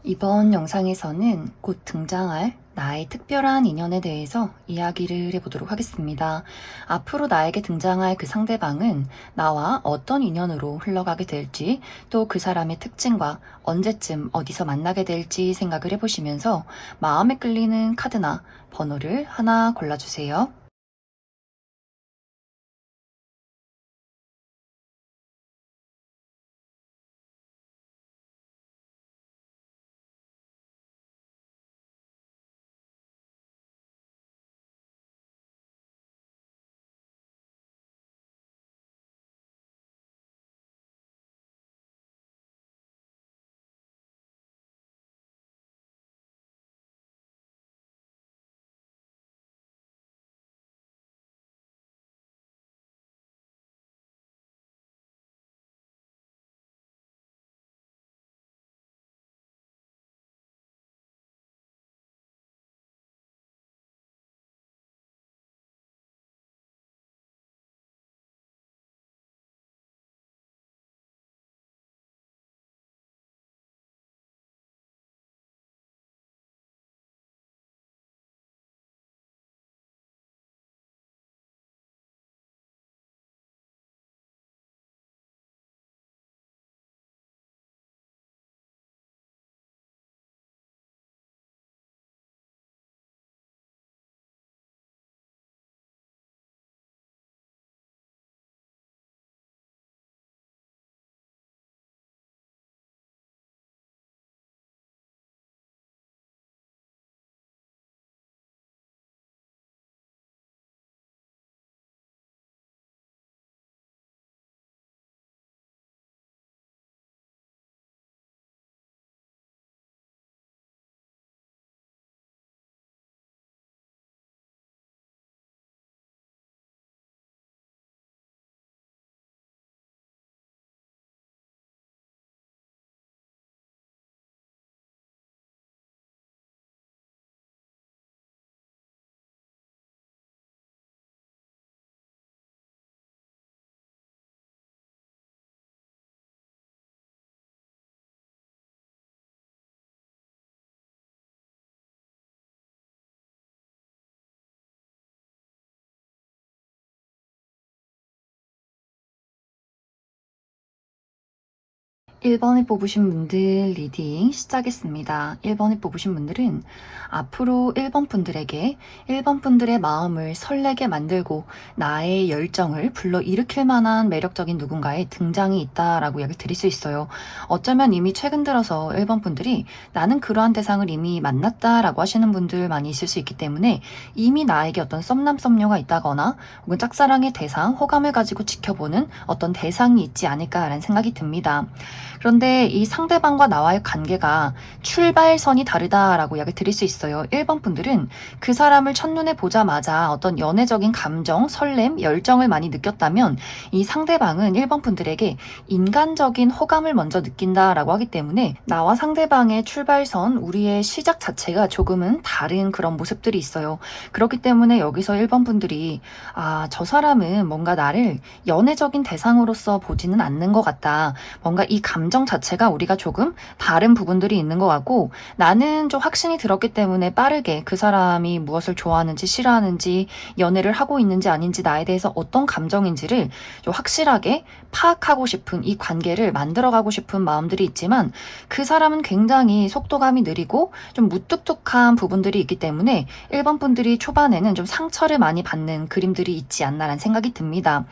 이번 영상에서는 곧 등장할 나의 특별한 인연에 대해서 이야기를 해보도록 하겠습니다. 앞으로 나에게 등장할 그 상대방은 나와 어떤 인연으로 흘러가게 될지, 또 그 사람의 특징과 언제쯤 어디서 만나게 될지 생각을 해보시면서 마음에 끌리는 카드나 번호를 하나 골라주세요. 1번에 뽑으신 분들 리딩 시작했습니다. 1번에 뽑으신 분들은 앞으로 1번 분들에게 1번 분들의 마음을 설레게 만들고 나의 열정을 불러일으킬 만한 매력적인 누군가의 등장이 있다라고 이야기를 드릴 수 있어요. 어쩌면 이미 최근 들어서 1번 분들이 나는 그러한 대상을 이미 만났다라고 하시는 분들 많이 있을 수 있기 때문에 이미 나에게 어떤 썸남썸녀가 있다거나 혹은 짝사랑의 대상, 호감을 가지고 지켜보는 어떤 대상이 있지 않을까라는 생각이 듭니다. 그런데 이 상대방과 나와의 관계가 출발선이 다르다라고 이야기 드릴 수 있어요. 1번 분들은 그 사람을 첫눈에 보자마자 어떤 연애적인 감정, 설렘, 열정을 많이 느꼈다면 이 상대방은 1번 분들에게 인간적인 호감을 먼저 느낀다라고 하기 때문에 나와 상대방의 출발선, 우리의 시작 자체가 조금은 다른 그런 모습들이 있어요. 그렇기 때문에 여기서 1번 분들이 저 사람은 뭔가 나를 연애적인 대상으로서 보지는 않는 것 같다. 뭔가 이 감정 자체가 우리가 조금 다른 부분들이 있는 것 같고 나는 좀 확신이 들었기 때문에 빠르게 그 사람이 무엇을 좋아하는지 싫어하는지 연애를 하고 있는지 아닌지 나에 대해서 어떤 감정인지를 좀 확실하게 파악하고 싶은 이 관계를 만들어가고 싶은 마음들이 있지만 그 사람은 굉장히 속도감이 느리고 좀 무뚝뚝한 부분들이 있기 때문에 1번 분들이 초반에는 좀 상처를 많이 받는 그림들이 있지 않나라는 생각이 듭니다.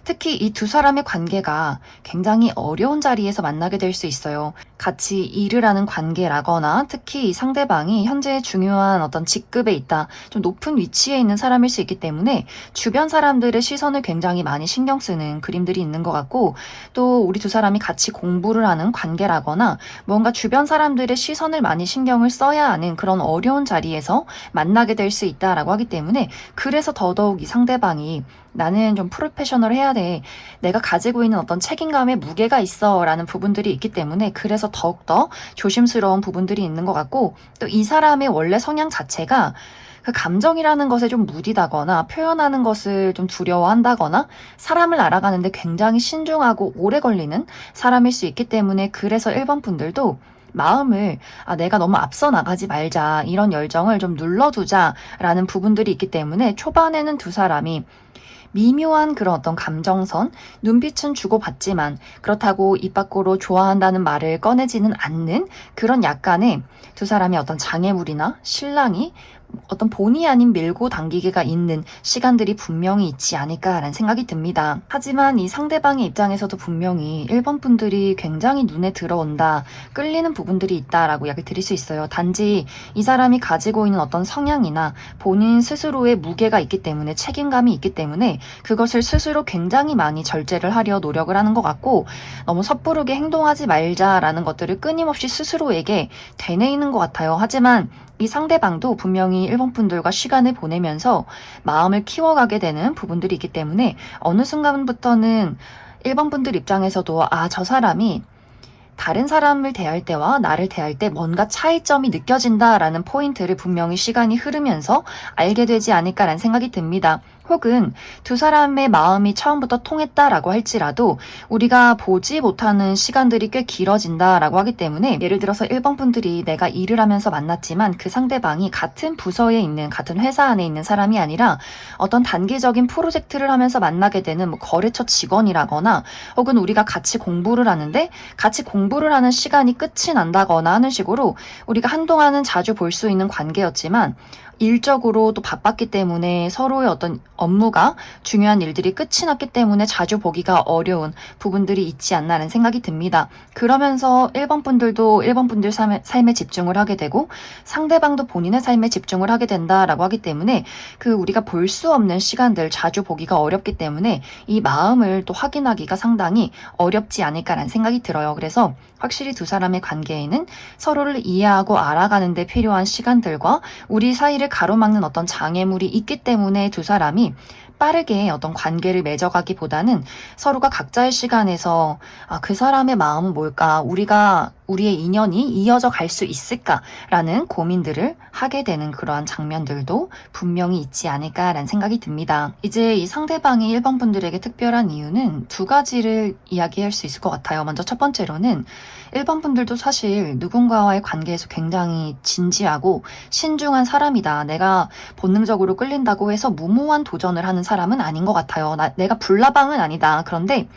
특히 이 두 사람의 관계가 굉장히 어려운 자리에서 만나게 될 수 있어요. 같이 일을 하는 관계라거나 특히 이 상대방이 현재 중요한 어떤 직급에 있다, 좀 높은 위치에 있는 사람일 수 있기 때문에 주변 사람들의 시선을 굉장히 많이 신경 쓰는 그림들이 있는 것 같고 또 우리 두 사람이 같이 공부를 하는 관계라거나 뭔가 주변 사람들의 시선을 많이 신경을 써야 하는 그런 어려운 자리에서 만나게 될 수 있다라고 하기 때문에 그래서 더더욱 이 상대방이 나는 좀 프로페셔널해야 돼. 내가 가지고 있는 어떤 책임감에 무게가 있어 라는 부분들이 있기 때문에 그래서 더욱더 조심스러운 부분들이 있는 것 같고 또 이 사람의 원래 성향 자체가 그 감정이라는 것에 좀 무디다거나 표현하는 것을 좀 두려워한다거나 사람을 알아가는데 굉장히 신중하고 오래 걸리는 사람일 수 있기 때문에 그래서 1번 분들도 마음을 내가 너무 앞서 나가지 말자, 이런 열정을 좀 눌러두자라는 부분들이 있기 때문에 초반에는 두 사람이 미묘한 그런 어떤 감정선, 눈빛은 주고받지만 그렇다고 입 밖으로 좋아한다는 말을 꺼내지는 않는 그런 약간의 두 사람의 어떤 장애물이나 실랑이 어떤 본의 아닌 밀고 당기기가 있는 시간들이 분명히 있지 않을까라는 생각이 듭니다. 하지만 이 상대방의 입장에서도 분명히 1번 분들이 굉장히 눈에 들어온다, 끌리는 부분들이 있다라고 이야기 드릴 수 있어요. 단지 이 사람이 가지고 있는 어떤 성향이나 본인 스스로의 무게가 있기 때문에, 책임감이 있기 때문에 그것을 스스로 굉장히 많이 절제를 하려 노력을 하는 것 같고, 너무 섣부르게 행동하지 말자라는 것들을 끊임없이 스스로에게 되뇌이는 것 같아요. 하지만 이 상대방도 분명히 1번 분들과 시간을 보내면서 마음을 키워가게 되는 부분들이 있기 때문에 어느 순간부터는 1번 분들 입장에서도 저 사람이 다른 사람을 대할 때와 나를 대할 때 뭔가 차이점이 느껴진다라는 포인트를 분명히 시간이 흐르면서 알게 되지 않을까라는 생각이 듭니다. 혹은 두 사람의 마음이 처음부터 통했다라고 할지라도 우리가 보지 못하는 시간들이 꽤 길어진다라고 하기 때문에, 예를 들어서 1번 분들이 내가 일을 하면서 만났지만 그 상대방이 같은 부서에 있는, 같은 회사 안에 있는 사람이 아니라 어떤 단기적인 프로젝트를 하면서 만나게 되는 거래처 직원이라거나, 혹은 우리가 같이 공부를 하는데 같이 공부를 하는 시간이 끝이 난다거나 하는 식으로 우리가 한동안은 자주 볼 수 있는 관계였지만 일적으로 또 바빴기 때문에 서로의 어떤 업무가, 중요한 일들이 끝이 났기 때문에 자주 보기가 어려운 부분들이 있지 않나라는 생각이 듭니다. 그러면서 1번 분들도 1번 분들 삶에 집중을 하게 되고 상대방도 본인의 삶에 집중을 하게 된다라고 하기 때문에 우리가 볼 수 없는 시간들, 자주 보기가 어렵기 때문에 이 마음을 또 확인하기가 상당히 어렵지 않을까라는 생각이 들어요. 그래서 확실히 두 사람의 관계에는 서로를 이해하고 알아가는 데 필요한 시간들과 우리 사이를 가로막는 어떤 장애물이 있기 때문에 두 사람이 빠르게 어떤 관계를 맺어가기보다는 서로가 각자의 시간에서 그 사람의 마음은 뭘까? 우리의 인연이 이어져 갈 수 있을까라는 고민들을 하게 되는 그러한 장면들도 분명히 있지 않을까라는 생각이 듭니다. 이제 이 상대방이 1번 분들에게 특별한 이유는 두 가지를 이야기할 수 있을 것 같아요. 먼저 첫 번째로는 1번 분들도 사실 누군가와의 관계에서 굉장히 진지하고 신중한 사람이다. 내가 본능적으로 끌린다고 해서 무모한 도전을 하는 사람은 아닌 것 같아요. 내가 불나방은 아니다. 그런데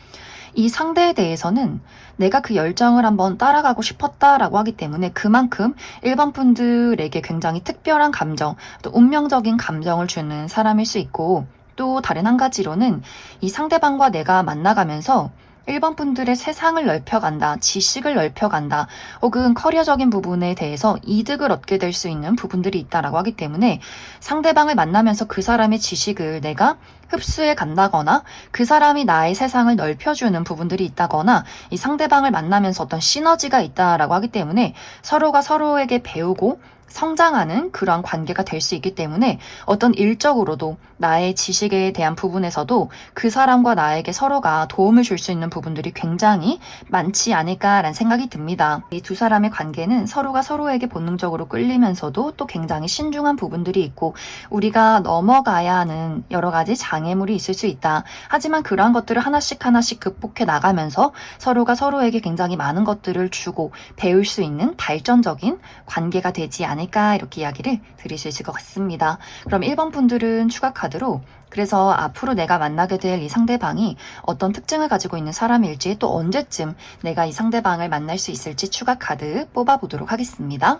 이 상대에 대해서는 내가 그 열정을 한번 따라가고 싶었다라고 하기 때문에 그만큼 1번 분들에게 굉장히 특별한 감정, 또 운명적인 감정을 주는 사람일 수 있고, 또 다른 한 가지로는 이 상대방과 내가 만나가면서 1번 분들의 세상을 넓혀간다, 지식을 넓혀간다, 혹은 커리어적인 부분에 대해서 이득을 얻게 될 수 있는 부분들이 있다라고 하기 때문에 상대방을 만나면서 그 사람의 지식을 내가 흡수해 간다거나 그 사람이 나의 세상을 넓혀주는 부분들이 있다거나 이 상대방을 만나면서 어떤 시너지가 있다라고 하기 때문에 서로가 서로에게 배우고 성장하는 그러한 관계가 될 수 있기 때문에 어떤 일적으로도 나의 지식에 대한 부분에서도 그 사람과 나에게 서로가 도움을 줄 수 있는 부분들이 굉장히 많지 않을까라는 생각이 듭니다. 이 두 사람의 관계는 서로가 서로에게 본능적으로 끌리면서도 또 굉장히 신중한 부분들이 있고 우리가 넘어가야 하는 여러 가지 장애물이 있을 수 있다. 하지만 그러한 것들을 하나씩 하나씩 극복해 나가면서 서로가 서로에게 굉장히 많은 것들을 주고 배울 수 있는 발전적인 관계가 되지 않을까, 이렇게 이야기를 드릴 수 있을 것 같습니다. 그럼 1번 분들은 추가 카드로, 그래서 앞으로 내가 만나게 될 이 상대방이 어떤 특징을 가지고 있는 사람일지, 또 언제쯤 내가 이 상대방을 만날 수 있을지 추가 카드 뽑아보도록 하겠습니다.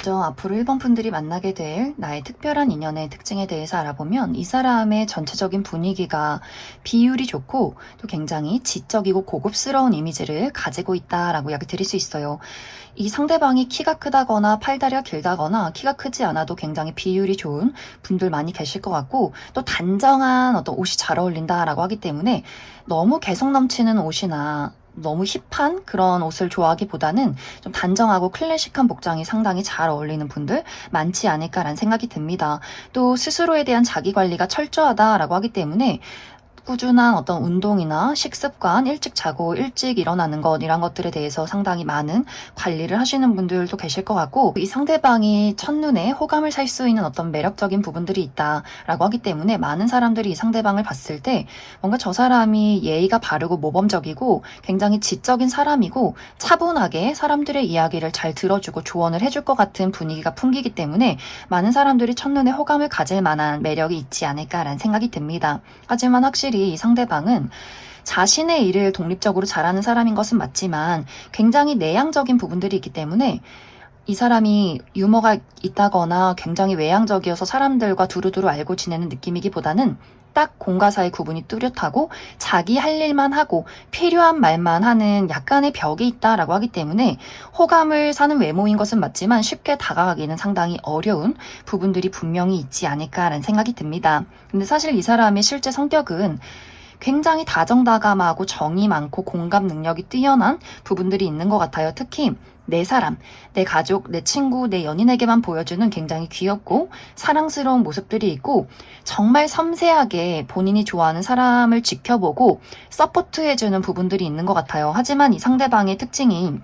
앞으로 1번 분들이 만나게 될 나의 특별한 인연의 특징에 대해서 알아보면 이 사람의 전체적인 분위기가 비율이 좋고 또 굉장히 지적이고 고급스러운 이미지를 가지고 있다라고 이야기 드릴 수 있어요. 이 상대방이 키가 크다거나 팔다리가 길다거나 키가 크지 않아도 굉장히 비율이 좋은 분들 많이 계실 것 같고, 또 단정한 어떤 옷이 잘 어울린다라고 하기 때문에 너무 개성 넘치는 옷이나 너무 힙한 그런 옷을 좋아하기보다는 좀 단정하고 클래식한 복장이 상당히 잘 어울리는 분들 많지 않을까라는 생각이 듭니다. 또 스스로에 대한 자기 관리가 철저하다라고 하기 때문에 꾸준한 어떤 운동이나 식습관, 일찍 자고 일찍 일어나는 것, 이런 것들에 대해서 상당히 많은 관리를 하시는 분들도 계실 것 같고, 이 상대방이 첫눈에 호감을 살 수 있는 어떤 매력적인 부분들이 있다라고 하기 때문에 많은 사람들이 이 상대방을 봤을 때 뭔가 저 사람이 예의가 바르고 모범적이고 굉장히 지적인 사람이고 차분하게 사람들의 이야기를 잘 들어주고 조언을 해줄 것 같은 분위기가 풍기기 때문에 많은 사람들이 첫눈에 호감을 가질 만한 매력이 있지 않을까라는 생각이 듭니다. 하지만 확실히 이 상대방은 자신의 일을 독립적으로 잘하는 사람인 것은 맞지만 굉장히 내향적인 부분들이 있기 때문에 이 사람이 유머가 있다거나 굉장히 외향적이어서 사람들과 두루두루 알고 지내는 느낌이기보다는 딱 공과 사의 구분이 뚜렷하고 자기 할 일만 하고 필요한 말만 하는 약간의 벽이 있다라고 하기 때문에 호감을 사는 외모인 것은 맞지만 쉽게 다가가기는 상당히 어려운 부분들이 분명히 있지 않을까라는 생각이 듭니다. 근데 사실 이 사람의 실제 성격은 굉장히 다정다감하고 정이 많고 공감 능력이 뛰어난 부분들이 있는 것 같아요. 특히 내 사람, 내 가족, 내 친구, 내 연인에게만 보여주는 굉장히 귀엽고 사랑스러운 모습들이 있고 정말 섬세하게 본인이 좋아하는 사람을 지켜보고 서포트해주는 부분들이 있는 것 같아요. 하지만 이 상대방의 특징이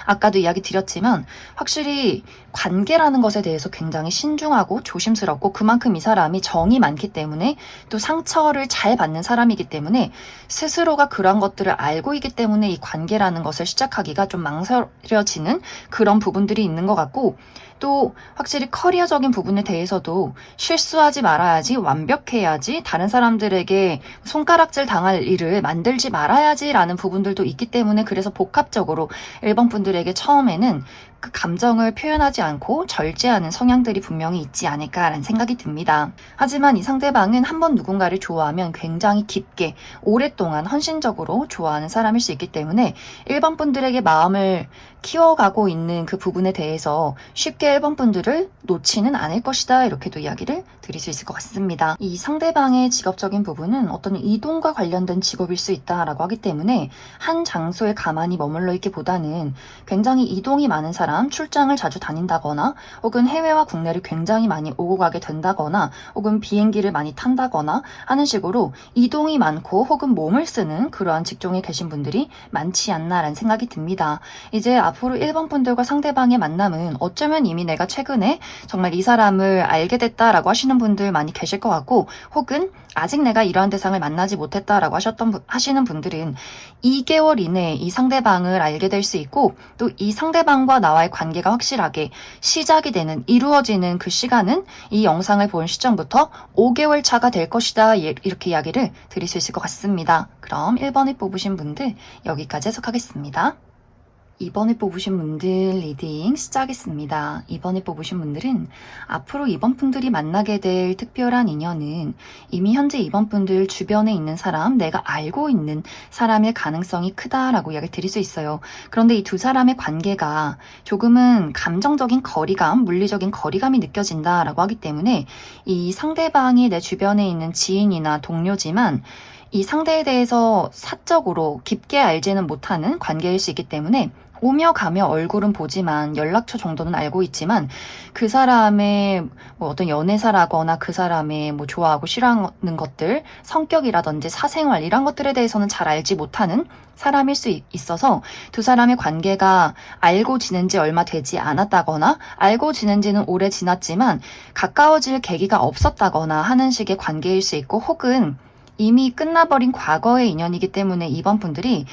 아까도 이야기 드렸지만 확실히 관계라는 것에 대해서 굉장히 신중하고 조심스럽고 그만큼 이 사람이 정이 많기 때문에 또 상처를 잘 받는 사람이기 때문에 스스로가 그런 것들을 알고 있기 때문에 이 관계라는 것을 시작하기가 좀 망설여지는 그런 부분들이 있는 것 같고 또 확실히 커리어적인 부분에 대해서도 실수하지 말아야지, 완벽해야지, 다른 사람들에게 손가락질 당할 일을 만들지 말아야지라는 부분들도 있기 때문에 그래서 복합적으로 1번 분들에게 처음에는 그 감정을 표현하지 않고 절제하는 성향들이 분명히 있지 않을까라는 생각이 듭니다. 하지만 이 상대방은 한번 누군가를 좋아하면 굉장히 깊게 오랫동안 헌신적으로 좋아하는 사람일 수 있기 때문에 1번 분들에게 마음을 키워가고 있는 그 부분에 대해서 쉽게 1번 분들을 놓지는 않을 것이다, 이렇게도 이야기를 드릴 수 있을 것 같습니다. 이 상대방의 직업적인 부분은 어떤 이동과 관련된 직업일 수 있다라고 하기 때문에 한 장소에 가만히 머물러 있기보다는 굉장히 이동이 많은 사람, 출장을 자주 다닌다거나 혹은 해외와 국내를 굉장히 많이 오고 가게 된다거나 혹은 비행기를 많이 탄다거나 하는 식으로 이동이 많고 혹은 몸을 쓰는 그러한 직종에 계신 분들이 많지 않나라는 생각이 듭니다. 이제 앞으로 1번 분들과 상대방의 만남은 어쩌면 이미 내가 최근에 정말 이 사람을 알게 됐다라고 하시는 분들 많이 계실 것 같고 혹은 아직 내가 이러한 대상을 만나지 못했다라고 하시는 분들은 2개월 이내에 이 상대방을 알게 될 수 있고 또 이 상대방과 나와의 관계가 확실하게 시작이 되는, 이루어지는 그 시간은 이 영상을 본 시점부터 5개월 차가 될 것이다, 이렇게 이야기를 드릴 수 있을 것 같습니다. 그럼 1번을 뽑으신 분들 여기까지 해석하겠습니다. 2번을 뽑으신 분들 리딩 시작하겠습니다. 2번을 뽑으신 분들은 앞으로 2번 분들이 만나게 될 특별한 인연은 이미 현재 2번 분들 주변에 있는 사람, 내가 알고 있는 사람일 가능성이 크다라고 이야기 드릴 수 있어요. 그런데 이 두 사람의 관계가 조금은 감정적인 거리감, 물리적인 거리감이 느껴진다라고 하기 때문에 이 상대방이 내 주변에 있는 지인이나 동료지만 이 상대에 대해서 사적으로 깊게 알지는 못하는 관계일 수 있기 때문에 오며 가며 얼굴은 보지만 연락처 정도는 알고 있지만 그 사람의 어떤 연애사라거나 그 사람의 좋아하고 싫어하는 것들, 성격이라든지 사생활 이런 것들에 대해서는 잘 알지 못하는 사람일 수 있어서 두 사람의 관계가 알고 지낸 지 얼마 되지 않았다거나 알고 지낸 지는 오래 지났지만 가까워질 계기가 없었다거나 하는 식의 관계일 수 있고 혹은 이미 끝나버린 과거의 인연이기 때문에 2번 분들이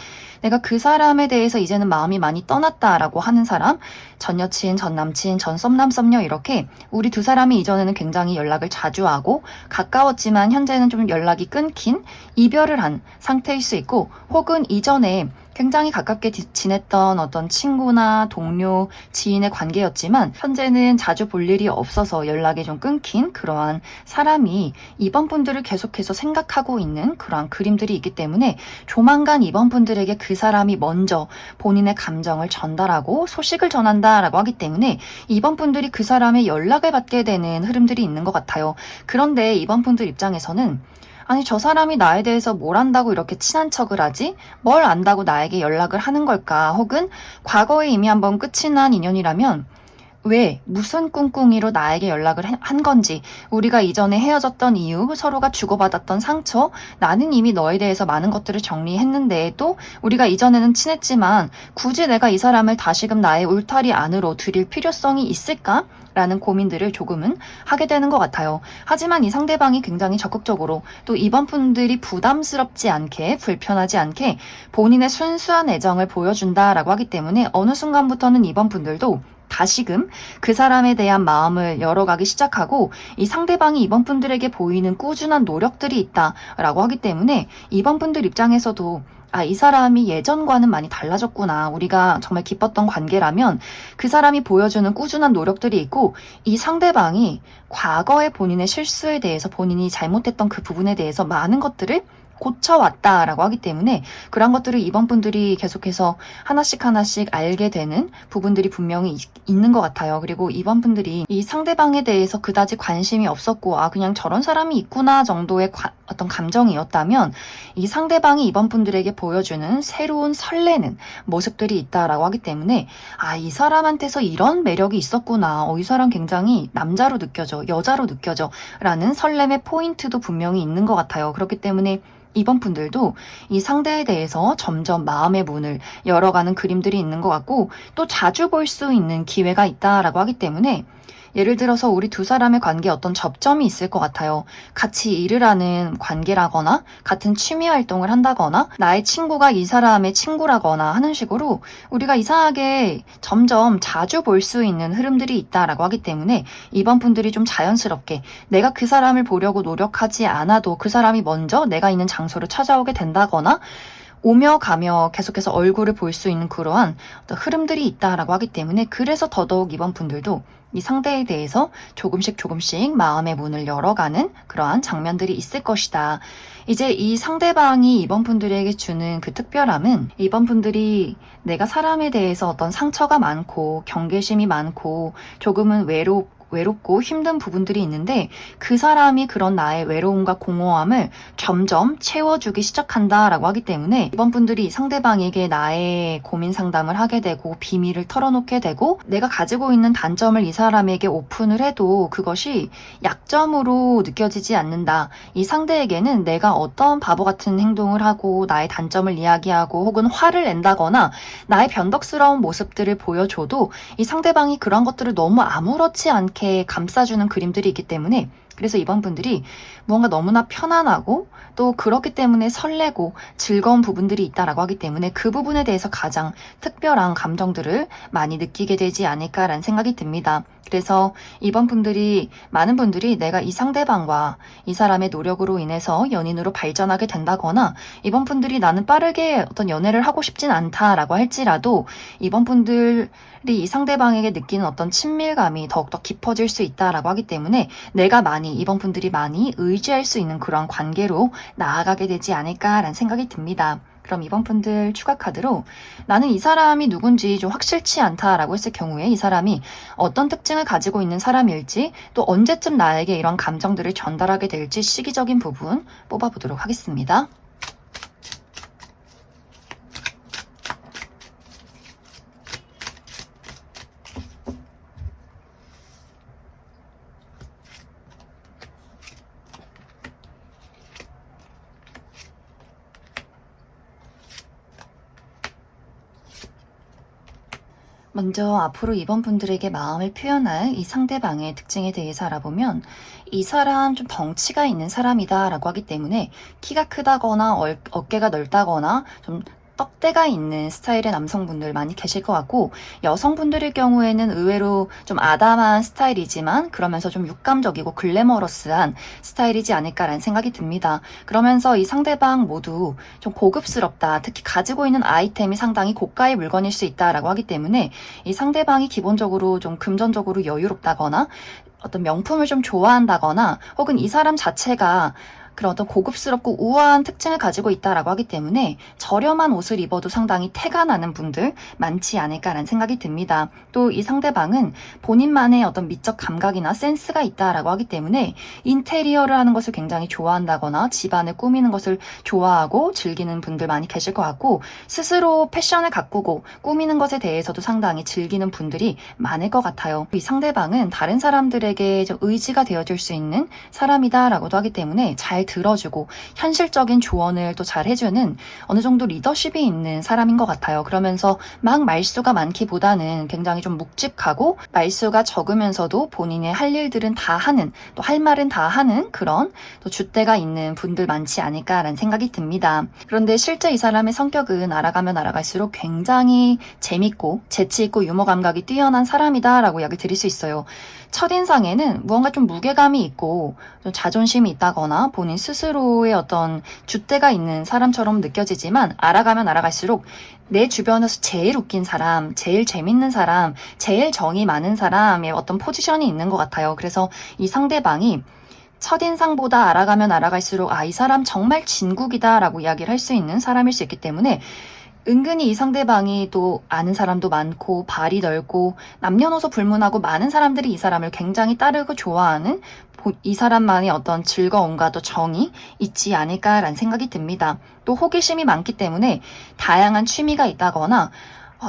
내가 그 사람에 대해서 이제는 마음이 많이 떠났다라고 하는 사람, 전 여친, 전 남친, 전 썸남, 썸녀 이렇게 우리 두 사람이 이전에는 굉장히 연락을 자주 하고 가까웠지만 현재는 좀 연락이 끊긴, 이별을 한 상태일 수 있고 혹은 이전에 굉장히 가깝게 지냈던 어떤 친구나 동료, 지인의 관계였지만 현재는 자주 볼 일이 없어서 연락이 좀 끊긴 그러한 사람이 2번 분들을 계속해서 생각하고 있는 그러한 그림들이 있기 때문에 조만간 2번 분들에게 그 사람이 먼저 본인의 감정을 전달하고 소식을 전한다라고 하기 때문에 2번 분들이 그 사람의 연락을 받게 되는 흐름들이 있는 것 같아요. 그런데 2번 분들 입장에서는 아니 저 사람이 나에 대해서 뭘 안다고 이렇게 친한 척을 하지? 뭘 안다고 나에게 연락을 하는 걸까? 혹은 과거에 이미 한번 끝이 난 인연이라면 왜, 무슨 꿍꿍이로 나에게 연락을 한 건지, 우리가 이전에 헤어졌던 이유, 서로가 주고받았던 상처, 나는 이미 너에 대해서 많은 것들을 정리했는데 또 우리가 이전에는 친했지만 굳이 내가 이 사람을 다시금 나의 울타리 안으로 들일 필요성이 있을까? 라는 고민들을 조금은 하게 되는 것 같아요. 하지만 이 상대방이 굉장히 적극적으로 또 이번 분들이 부담스럽지 않게 불편하지 않게 본인의 순수한 애정을 보여준다라고 하기 때문에 어느 순간부터는 이번 분들도 다시금 그 사람에 대한 마음을 열어가기 시작하고 이 상대방이 이번 분들에게 보이는 꾸준한 노력들이 있다라고 하기 때문에 이번 분들 입장에서도 이 사람이 예전과는 많이 달라졌구나. 우리가 정말 기뻤던 관계라면 그 사람이 보여주는 꾸준한 노력들이 있고 이 상대방이 과거의 본인의 실수에 대해서 본인이 잘못했던 그 부분에 대해서 많은 것들을 고쳐왔다라고 하기 때문에 그런 것들을 이번 분들이 계속해서 하나씩 알게 되는 부분들이 분명히 있는 것 같아요. 그리고 이번 분들이 이 상대방에 대해서 그다지 관심이 없었고 그냥 저런 사람이 있구나 정도의 어떤 감정이었다면 이 상대방이 이번 분들에게 보여주는 새로운 설레는 모습들이 있다라고 하기 때문에 이 사람한테서 이런 매력이 있었구나. 이 사람 굉장히 남자로 느껴져, 여자로 느껴져 라는 설렘의 포인트도 분명히 있는 것 같아요. 그렇기 때문에 이번 분들도 이 상대에 대해서 점점 마음의 문을 열어가는 그림들이 있는 것 같고 또 자주 볼 수 있는 기회가 있다라고 하기 때문에 예를 들어서 우리 두 사람의 관계에 어떤 접점이 있을 것 같아요. 같이 일을 하는 관계라거나 같은 취미 활동을 한다거나 나의 친구가 이 사람의 친구라거나 하는 식으로 우리가 이상하게 점점 자주 볼 수 있는 흐름들이 있다라고 하기 때문에 이번 분들이 좀 자연스럽게 내가 그 사람을 보려고 노력하지 않아도 그 사람이 먼저 내가 있는 장소를 찾아오게 된다거나 오며 가며 계속해서 얼굴을 볼 수 있는 그러한 흐름들이 있다라고 하기 때문에 그래서 더더욱 이번 분들도 이 상대에 대해서 조금씩 마음의 문을 열어가는 그러한 장면들이 있을 것이다. 이제 이 상대방이 이번 분들에게 주는 그 특별함은 이번 분들이 내가 사람에 대해서 어떤 상처가 많고 경계심이 많고 조금은 외롭고 힘든 부분들이 있는데 그 사람이 그런 나의 외로움과 공허함을 점점 채워주기 시작한다라고 하기 때문에 이번 분들이 상대방에게 나의 고민 상담을 하게 되고 비밀을 털어놓게 되고 내가 가지고 있는 단점을 이 사람에게 오픈을 해도 그것이 약점으로 느껴지지 않는다. 이 상대에게는 내가 어떤 바보 같은 행동을 하고 나의 단점을 이야기하고 혹은 화를 낸다거나 나의 변덕스러운 모습들을 보여줘도 이 상대방이 그런 것들을 너무 아무렇지 않게 감싸주는 그림들이 있기 때문에 그래서 이번 분들이 무언가 너무나 편안하고 또 그렇기 때문에 설레고 즐거운 부분들이 있다라고 하기 때문에 그 부분에 대해서 가장 특별한 감정들을 많이 느끼게 되지 않을까라는 생각이 듭니다. 그래서 이번 분들이 많은 분들이 내가 이 상대방과 이 사람의 노력으로 인해서 연인으로 발전하게 된다거나 이번 분들이 나는 빠르게 어떤 연애를 하고 싶진 않다라고 할지라도 이번 분들이 이 상대방에게 느끼는 어떤 친밀감이 더욱더 깊어질 수 있다라고 하기 때문에 이번 분들이 많이 의지할 수 있는 그런 관계로 나아가게 되지 않을까라는 생각이 듭니다. 그럼 이번 분들 추가 카드로 나는 이 사람이 누군지 좀 확실치 않다라고 했을 경우에 이 사람이 어떤 특징을 가지고 있는 사람일지 또 언제쯤 나에게 이런 감정들을 전달하게 될지 시기적인 부분 뽑아보도록 하겠습니다. 먼저 앞으로 이번 분들에게 마음을 표현할 이 상대방의 특징에 대해서 알아보면 이 사람 좀 덩치가 있는 사람이다 라고 하기 때문에 키가 크다거나 어깨가 넓다거나 좀 떡대가 있는 스타일의 남성분들 많이 계실 것 같고 여성분들의 경우에는 의외로 좀 아담한 스타일이지만 그러면서 좀 육감적이고 글래머러스한 스타일이지 않을까라는 생각이 듭니다. 그러면서 이 상대방 모두 좀 고급스럽다. 특히 가지고 있는 아이템이 상당히 고가의 물건일 수 있다라고 하기 때문에 이 상대방이 기본적으로 좀 금전적으로 여유롭다거나 어떤 명품을 좀 좋아한다거나 혹은 이 사람 자체가 그런 어떤 고급스럽고 우아한 특징을 가지고 있다라고 하기 때문에 저렴한 옷을 입어도 상당히 태가 나는 분들 많지 않을까라는 생각이 듭니다. 또 이 상대방은 본인만의 어떤 미적 감각이나 센스가 있다라고 하기 때문에 인테리어를 하는 것을 굉장히 좋아한다거나 집안을 꾸미는 것을 좋아하고 즐기는 분들 많이 계실 것 같고, 스스로 패션을 가꾸고 꾸미는 것에 대해서도 상당히 즐기는 분들이 많을 것 같아요. 이 상대방은 다른 사람들에게 좀 의지가 되어줄 수 있는 사람이다라고도 하기 때문에 잘 들어주고 현실적인 조언을 또 잘 해주는 어느 정도 리더십이 있는 사람인 것 같아요. 그러면서 막 말수가 많기보다는 굉장히 좀 묵직하고 말수가 적으면서도 본인의 할 일들은 다 하는, 또 할 말은 다 하는 그런 또 줏대가 있는 분들 많지 않을까라는 생각이 듭니다. 그런데 실제 이 사람의 성격은 알아가면 알아갈수록 굉장히 재밌고 재치있고 유머 감각이 뛰어난 사람이다라고 이야기 드릴 수 있어요. 첫인상에는 무언가 좀 무게감이 있고 좀 자존심이 있다거나 본인 스스로의 어떤 줏대가 있는 사람처럼 느껴지지만, 알아가면 알아갈수록 내 주변에서 제일 웃긴 사람, 제일 재밌는 사람, 제일 정이 많은 사람의 어떤 포지션이 있는 것 같아요. 그래서 이 상대방이 첫인상보다 알아가면 알아갈수록 이 사람 정말 진국이다 라고 이야기를 할 수 있는 사람일 수 있기 때문에, 은근히 이 상대방이 또 아는 사람도 많고 발이 넓고 남녀노소 불문하고 많은 사람들이 이 사람을 굉장히 따르고 좋아하는 이 사람만의 어떤 즐거움과 또 정이 있지 않을까라는 생각이 듭니다. 또 호기심이 많기 때문에 다양한 취미가 있다거나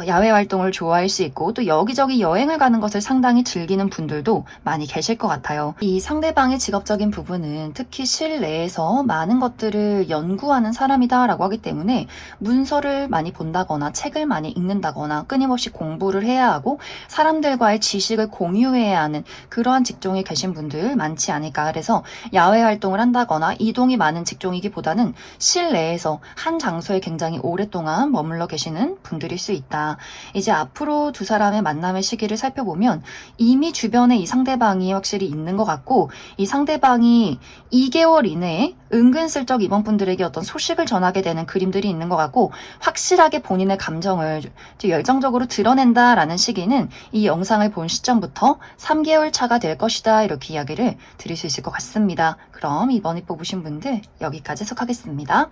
야외 활동을 좋아할 수 있고 또 여기저기 여행을 가는 것을 상당히 즐기는 분들도 많이 계실 것 같아요. 이 상대방의 직업적인 부분은 특히 실내에서 많은 것들을 연구하는 사람이다라고 하기 때문에 문서를 많이 본다거나 책을 많이 읽는다거나 끊임없이 공부를 해야 하고 사람들과의 지식을 공유해야 하는 그러한 직종에 계신 분들 많지 않을까. 그래서 야외 활동을 한다거나 이동이 많은 직종이기보다는 실내에서 한 장소에 굉장히 오랫동안 머물러 계시는 분들일 수 있다. 이제 앞으로 두 사람의 만남의 시기를 살펴보면 이미 주변에 이 상대방이 확실히 있는 것 같고, 이 상대방이 2개월 이내에 은근슬쩍 이번 분들에게 어떤 소식을 전하게 되는 그림들이 있는 것 같고, 확실하게 본인의 감정을 열정적으로 드러낸다라는 시기는 이 영상을 본 시점부터 3개월 차가 될 것이다, 이렇게 이야기를 드릴 수 있을 것 같습니다. 그럼 이번에 뽑으신 분들 여기까지 해석하겠습니다.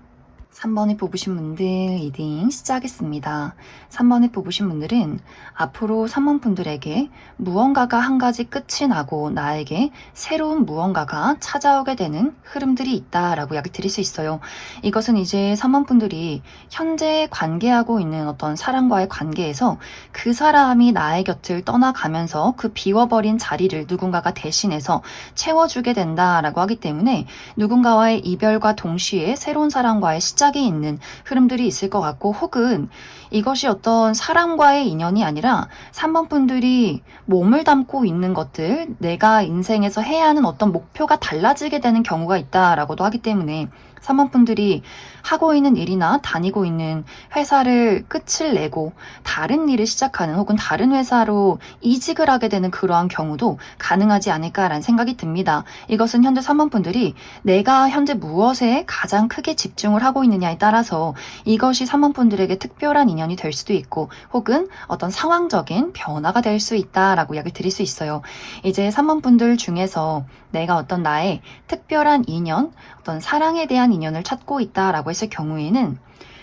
3번에 뽑으신 분들 리딩 시작하겠습니다. 3번에 뽑으신 분들은 앞으로 3번 분들에게 무언가가 한 가지 끝이 나고 나에게 새로운 무언가가 찾아오게 되는 흐름들이 있다라고 이야기 드릴 수 있어요. 이것은 이제 3번 분들이 현재 관계하고 있는 어떤 사람과의 관계에서 그 사람이 나의 곁을 떠나가면서 그 비워버린 자리를 누군가가 대신해서 채워주게 된다라고 하기 때문에, 누군가와의 이별과 동시에 새로운 사람과의 시작이 있는 흐름들이 있을 것 같고, 혹은 이것이 어떤 사람과의 인연이 아니라 3번 분들이 몸을 담고 있는 것들, 내가 인생에서 해야 하는 어떤 목표가 달라지게 되는 경우가 있다라고도 하기 때문에 3번 분들이 하고 있는 일이나 다니고 있는 회사를 끝을 내고 다른 일을 시작하는, 혹은 다른 회사로 이직을 하게 되는 그러한 경우도 가능하지 않을까라는 생각이 듭니다. 이것은 현재 3번 분들이 내가 현재 무엇에 가장 크게 집중을 하고 있느냐에 따라서 이것이 3번 분들에게 특별한 인연이 될 수도 있고, 혹은 어떤 상황적인 변화가 될 수 있다라고 이야기를 드릴 수 있어요. 이제 3번 분들 중에서 내가 어떤 나의 특별한 인연, 어떤 사랑에 대한 인연을 찾고 있다라고 했을 경우에는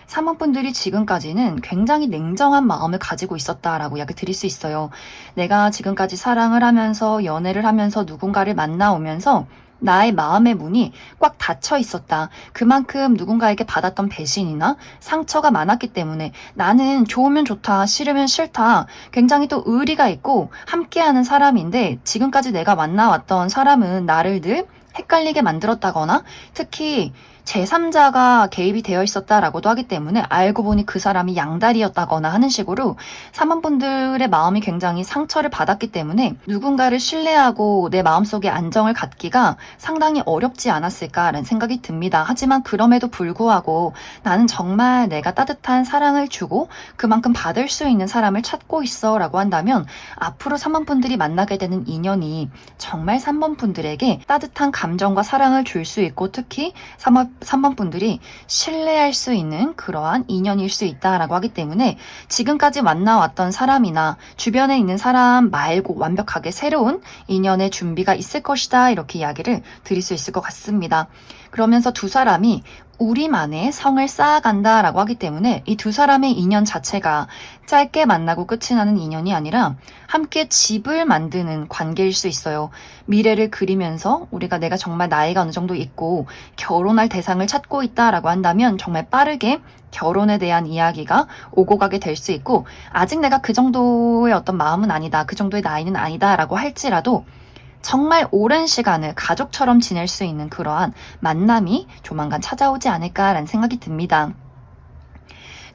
3번 분들이 지금까지는 굉장히 냉정한 마음을 가지고 있었다라고 이야기 드릴 수 있어요. 내가 지금까지 사랑을 하면서 연애를 하면서 누군가를 만나오면서 나의 마음의 문이 꽉 닫혀 있었다. 그만큼 누군가에게 받았던 배신이나 상처가 많았기 때문에 나는 좋으면 좋다, 싫으면 싫다, 굉장히 또 의리가 있고 함께하는 사람인데, 지금까지 내가 만나왔던 사람은 나를 늘 헷갈리게 만들었다거나 특히 제3자가 개입이 되어 있었다라고도 하기 때문에 알고 보니 그 사람이 양다리였다거나 하는 식으로 3번 분들의 마음이 굉장히 상처를 받았기 때문에 누군가를 신뢰하고 내 마음속에 안정을 갖기가 상당히 어렵지 않았을까라는 생각이 듭니다. 하지만 그럼에도 불구하고 나는 정말 내가 따뜻한 사랑을 주고 그만큼 받을 수 있는 사람을 찾고 있어 라고 한다면, 앞으로 3번 분들이 만나게 되는 인연이 정말 3번 분들에게 따뜻한 감정과 사랑을 줄 수 있고, 특히 3번 3번 분들이 신뢰할 수 있는 그러한 인연일 수 있다라고 하기 때문에 지금까지 만나왔던 사람이나 주변에 있는 사람 말고 완벽하게 새로운 인연의 준비가 있을 것이다, 이렇게 이야기를 드릴 수 있을 것 같습니다. 그러면서 두 사람이 우리만의 성을 쌓아간다라고 하기 때문에 이 두 사람의 인연 자체가 짧게 만나고 끝이 나는 인연이 아니라 함께 집을 만드는 관계일 수 있어요. 미래를 그리면서 우리가 내가 정말 나이가 어느 정도 있고 결혼할 대상을 찾고 있다라고 한다면 정말 빠르게 결혼에 대한 이야기가 오고 가게 될 수 있고, 아직 내가 그 정도의 어떤 마음은 아니다, 그 정도의 나이는 아니다라고 할지라도 정말 오랜 시간을 가족처럼 지낼 수 있는 그러한 만남이 조만간 찾아오지 않을까라는 생각이 듭니다.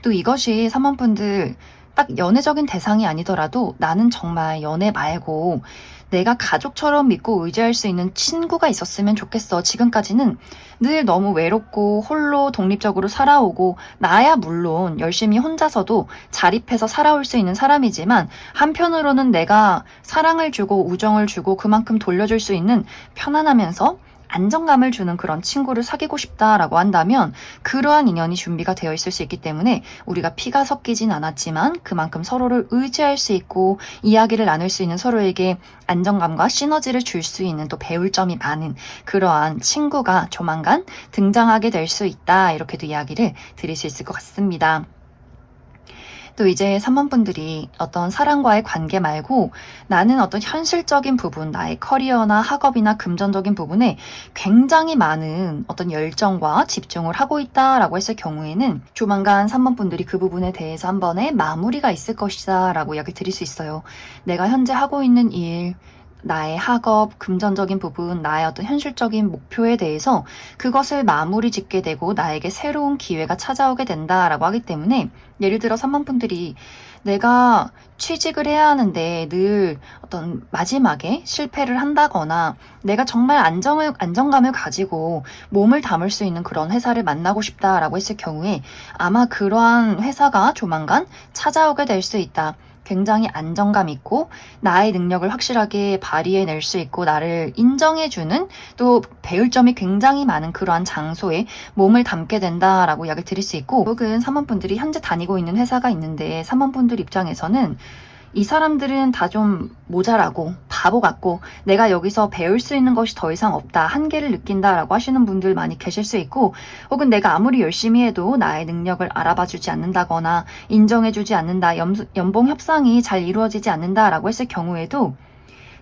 또 이것이 3번분들 딱 연애적인 대상이 아니더라도 나는 정말 연애 말고 내가 가족처럼 믿고 의지할 수 있는 친구가 있었으면 좋겠어. 지금까지는 늘 너무 외롭고 홀로 독립적으로 살아오고 나야 물론 열심히 혼자서도 자립해서 살아올 수 있는 사람이지만 한편으로는 내가 사랑을 주고 우정을 주고 그만큼 돌려줄 수 있는 편안하면서 안정감을 주는 그런 친구를 사귀고 싶다라고 한다면 그러한 인연이 준비가 되어 있을 수 있기 때문에 우리가 피가 섞이진 않았지만 그만큼 서로를 의지할 수 있고 이야기를 나눌 수 있는, 서로에게 안정감과 시너지를 줄 수 있는, 또 배울 점이 많은 그러한 친구가 조만간 등장하게 될 수 있다, 이렇게도 이야기를 드릴 수 있을 것 같습니다. 또 이제 3번분들이 어떤 사랑과의 관계 말고 나는 어떤 현실적인 부분, 나의 커리어나 학업이나 금전적인 부분에 굉장히 많은 어떤 열정과 집중을 하고 있다라고 했을 경우에는 조만간 3번분들이 그 부분에 대해서 한 번의 마무리가 있을 것이다 라고 이야기를 드릴 수 있어요. 내가 현재 하고 있는 일, 나의 학업, 금전적인 부분, 나의 어떤 현실적인 목표에 대해서 그것을 마무리 짓게 되고 나에게 새로운 기회가 찾아오게 된다라고 하기 때문에, 예를 들어 3번분들이 내가 취직을 해야 하는데 늘 어떤 마지막에 실패를 한다거나 내가 정말 안정감을 가지고 몸을 담을 수 있는 그런 회사를 만나고 싶다라고 했을 경우에 아마 그러한 회사가 조만간 찾아오게 될 수 있다. 굉장히 안정감 있고 나의 능력을 확실하게 발휘해낼 수 있고 나를 인정해주는, 또 배울 점이 굉장히 많은 그러한 장소에 몸을 담게 된다라고 이야기를 드릴 수 있고, 혹은 3번분들이 현재 다니고 있는 회사가 있는데 3번분들 입장에서는 이 사람들은 다 좀 모자라고 바보 같고 내가 여기서 배울 수 있는 것이 더 이상 없다, 한계를 느낀다라고 하시는 분들 많이 계실 수 있고, 혹은 내가 아무리 열심히 해도 나의 능력을 알아봐주지 않는다거나 인정해주지 않는다, 연봉 협상이 잘 이루어지지 않는다라고 했을 경우에도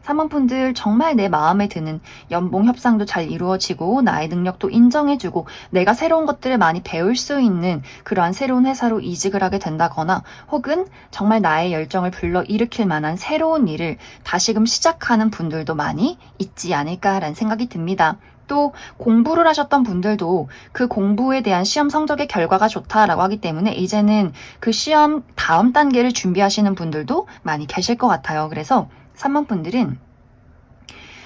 3번분들 정말 내 마음에 드는 연봉 협상도 잘 이루어지고 나의 능력도 인정해주고 내가 새로운 것들을 많이 배울 수 있는 그러한 새로운 회사로 이직을 하게 된다거나, 혹은 정말 나의 열정을 불러일으킬 만한 새로운 일을 다시금 시작하는 분들도 많이 있지 않을까라는 생각이 듭니다. 또 공부를 하셨던 분들도 그 공부에 대한 시험 성적의 결과가 좋다라고 하기 때문에 이제는 그 시험 다음 단계를 준비하시는 분들도 많이 계실 것 같아요. 그래서 3번분들은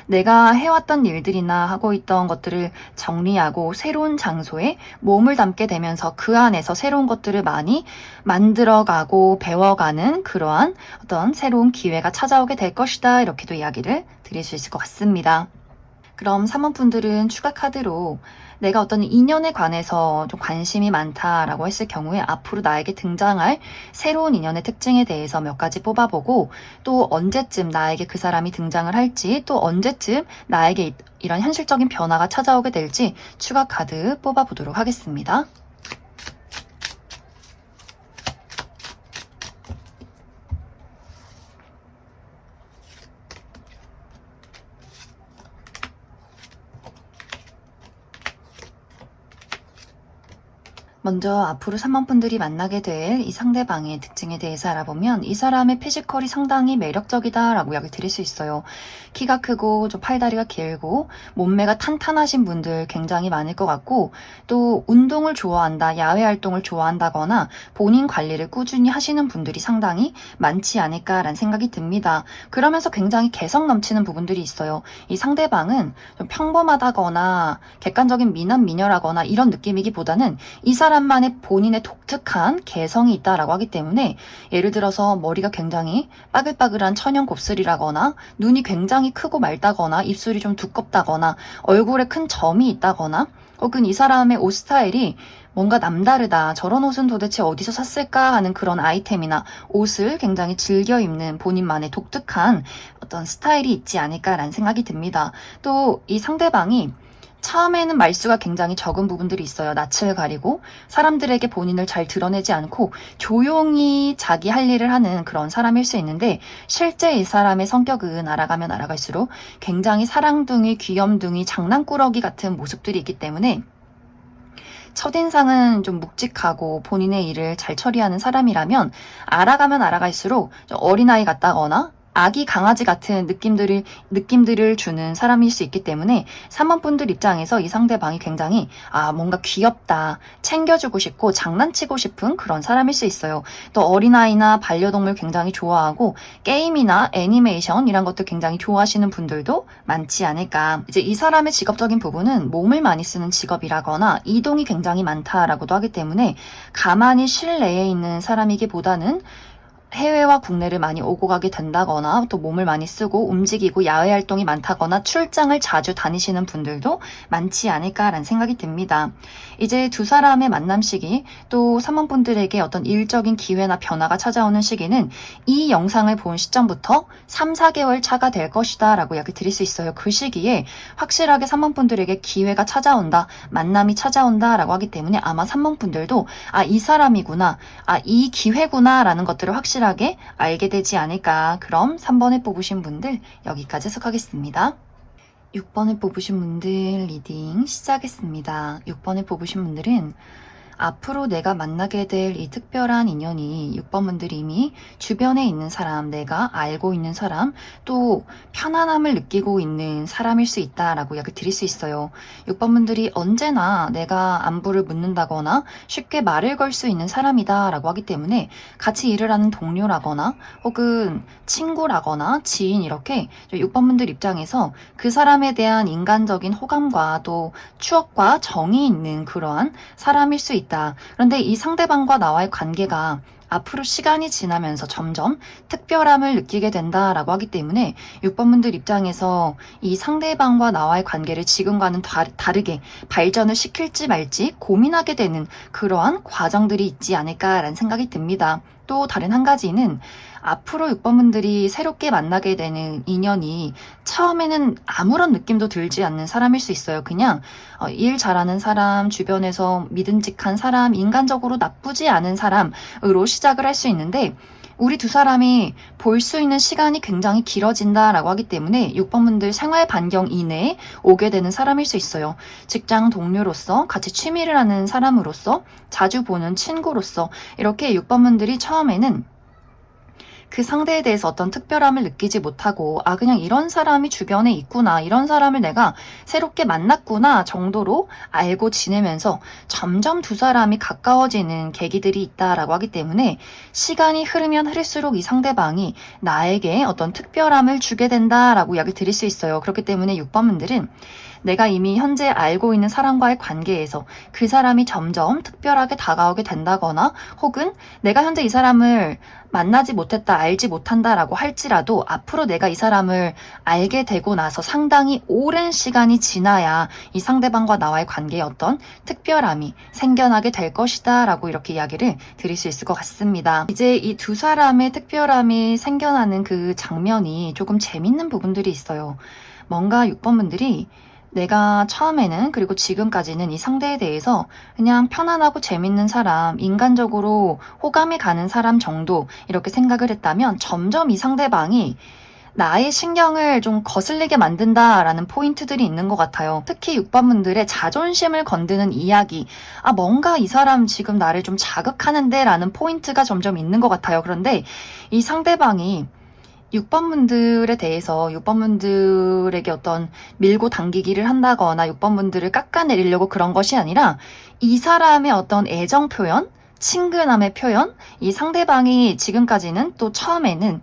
내가 해왔던 일들이나 하고 있던 것들을 정리하고 새로운 장소에 몸을 담게 되면서 그 안에서 새로운 것들을 많이 만들어가고 배워가는 그러한 어떤 새로운 기회가 찾아오게 될 것이다, 이렇게도 이야기를 드릴 수 있을 것 같습니다. 그럼 3번분들은 추가 카드로 내가 어떤 인연에 관해서 좀 관심이 많다라고 했을 경우에 앞으로 나에게 등장할 새로운 인연의 특징에 대해서 몇 가지 뽑아보고, 또 언제쯤 나에게 그 사람이 등장을 할지, 또 언제쯤 나에게 이런 현실적인 변화가 찾아오게 될지 추가 카드 뽑아보도록 하겠습니다. 먼저 앞으로 3번분들이 만나게 될 이 상대방의 특징에 대해서 알아보면 이 사람의 피지컬이 상당히 매력적이다라고 이야기 드릴 수 있어요. 키가 크고 좀 팔다리가 길고 몸매가 탄탄하신 분들 굉장히 많을 것 같고, 또 운동을 좋아한다, 야외 활동을 좋아한다거나 본인 관리를 꾸준히 하시는 분들이 상당히 많지 않을까라는 생각이 듭니다. 그러면서 굉장히 개성 넘치는 부분들이 있어요. 이 상대방은 좀 평범하다거나 객관적인 미남 미녀라거나 이런 느낌이기보다는 이 사람만의 본인의 독특한 개성이 있다라고 하기 때문에, 예를 들어서 머리가 굉장히 빠글빠글한 천연 곱슬이라거나 눈이 굉장히 크고 맑다거나 입술이 좀 두껍다거나 얼굴에 큰 점이 있다거나 혹은 이 사람의 옷 스타일이 뭔가 남다르다. 저런 옷은 도대체 어디서 샀을까 하는 그런 아이템이나 옷을 굉장히 즐겨 입는 본인만의 독특한 어떤 스타일이 있지 않을까라는 생각이 듭니다. 또 이 상대방이 처음에는 말수가 굉장히 적은 부분들이 있어요. 낯을 가리고 사람들에게 본인을 잘 드러내지 않고 조용히 자기 할 일을 하는 그런 사람일 수 있는데, 실제 이 사람의 성격은 알아가면 알아갈수록 굉장히 사랑둥이, 귀염둥이, 장난꾸러기 같은 모습들이 있기 때문에 첫인상은 좀 묵직하고 본인의 일을 잘 처리하는 사람이라면 알아가면 알아갈수록 좀 어린아이 같다거나 아기 강아지 같은 느낌들을 주는 사람일 수 있기 때문에 3번분들 입장에서 이 상대방이 굉장히 뭔가 귀엽다, 챙겨주고 싶고 장난치고 싶은 그런 사람일 수 있어요. 또 어린아이나 반려동물 굉장히 좋아하고 게임이나 애니메이션 이런 것도 굉장히 좋아하시는 분들도 많지 않을까. 이제 이 사람의 직업적인 부분은 몸을 많이 쓰는 직업이라거나 이동이 굉장히 많다라고도 하기 때문에 가만히 실내에 있는 사람이기보다는 해외와 국내를 많이 오고 가게 된다거나 또 몸을 많이 쓰고 움직이고 야외 활동이 많다거나 출장을 자주 다니시는 분들도 많지 않을까라는 생각이 듭니다. 이제 두 사람의 만남 시기, 또 3번분들에게 어떤 일적인 기회나 변화가 찾아오는 시기는 이 영상을 본 시점부터 3, 4개월 차가 될 것이다 라고 이야기 드릴 수 있어요. 그 시기에 확실하게 3번분들에게 기회가 찾아온다, 만남이 찾아온다 라고 하기 때문에 아마 3번분들도 이 사람이구나, 이 기회구나 라는 것들을 확실하게 알게 되지 않을까. 그럼 3번을 뽑으신 분들 여기까지 해석하겠습니다. 6번을 뽑으신 분들 리딩 시작했습니다. 6번을 뽑으신 분들은 앞으로 내가 만나게 될 이 특별한 인연이 6번분들이 이미 주변에 있는 사람, 내가 알고 있는 사람, 또 편안함을 느끼고 있는 사람일 수 있다라고 이야기 드릴 수 있어요. 6번분들이 언제나 내가 안부를 묻는다거나 쉽게 말을 걸 수 있는 사람이다 라고 하기 때문에 같이 일을 하는 동료라거나 혹은 친구라거나 지인, 이렇게 6번분들 입장에서 그 사람에 대한 인간적인 호감과 또 추억과 정이 있는 그러한 사람일 수 있다. 그런데 이 상대방과 나와의 관계가 앞으로 시간이 지나면서 점점 특별함을 느끼게 된다라고 하기 때문에 6번분들 입장에서 이 상대방과 나와의 관계를 지금과는 다르게 발전을 시킬지 말지 고민하게 되는 그러한 과정들이 있지 않을까라는 생각이 듭니다. 또 다른 한 가지는 앞으로 6번분들이 새롭게 만나게 되는 인연이 처음에는 아무런 느낌도 들지 않는 사람일 수 있어요. 그냥 일 잘하는 사람, 주변에서 믿음직한 사람, 인간적으로 나쁘지 않은 사람으로 시작을 할 수 있는데, 우리 두 사람이 볼 수 있는 시간이 굉장히 길어진다라고 하기 때문에 6번분들 생활 반경 이내에 오게 되는 사람일 수 있어요. 직장 동료로서, 같이 취미를 하는 사람으로서, 자주 보는 친구로서, 이렇게 6번분들이 처음에는 그 상대에 대해서 어떤 특별함을 느끼지 못하고 그냥 이런 사람이 주변에 있구나, 이런 사람을 내가 새롭게 만났구나 정도로 알고 지내면서 점점 두 사람이 가까워지는 계기들이 있다라고 하기 때문에 시간이 흐르면 흐를수록 이 상대방이 나에게 어떤 특별함을 주게 된다라고 이야기 드릴 수 있어요. 그렇기 때문에 6번분들은 내가 이미 현재 알고 있는 사람과의 관계에서 그 사람이 점점 특별하게 다가오게 된다거나 혹은 내가 현재 이 사람을 만나지 못했다, 알지 못한다라고 할지라도 앞으로 내가 이 사람을 알게 되고 나서 상당히 오랜 시간이 지나야 이 상대방과 나와의 관계에 어떤 특별함이 생겨나게 될 것이다 라고 이렇게 이야기를 드릴 수 있을 것 같습니다. 이제 이 두 사람의 특별함이 생겨나는 그 장면이 조금 재밌는 부분들이 있어요. 뭔가 6번분들이 내가 처음에는, 그리고 지금까지는 이 상대에 대해서 그냥 편안하고 재밌는 사람, 인간적으로 호감이 가는 사람 정도 이렇게 생각을 했다면 점점 이 상대방이 나의 신경을 좀 거슬리게 만든다라는 포인트들이 있는 것 같아요. 특히 6번분들의 자존심을 건드는 이야기, 뭔가 이 사람 지금 나를 좀 자극하는데 라는 포인트가 점점 있는 것 같아요. 그런데 이 상대방이 6번분들에 대해서 6번분들에게 어떤 밀고 당기기를 한다거나 6번분들을 깎아내리려고 그런 것이 아니라 이 사람의 어떤 애정 표현, 친근함의 표현, 이 상대방이 지금까지는, 또 처음에는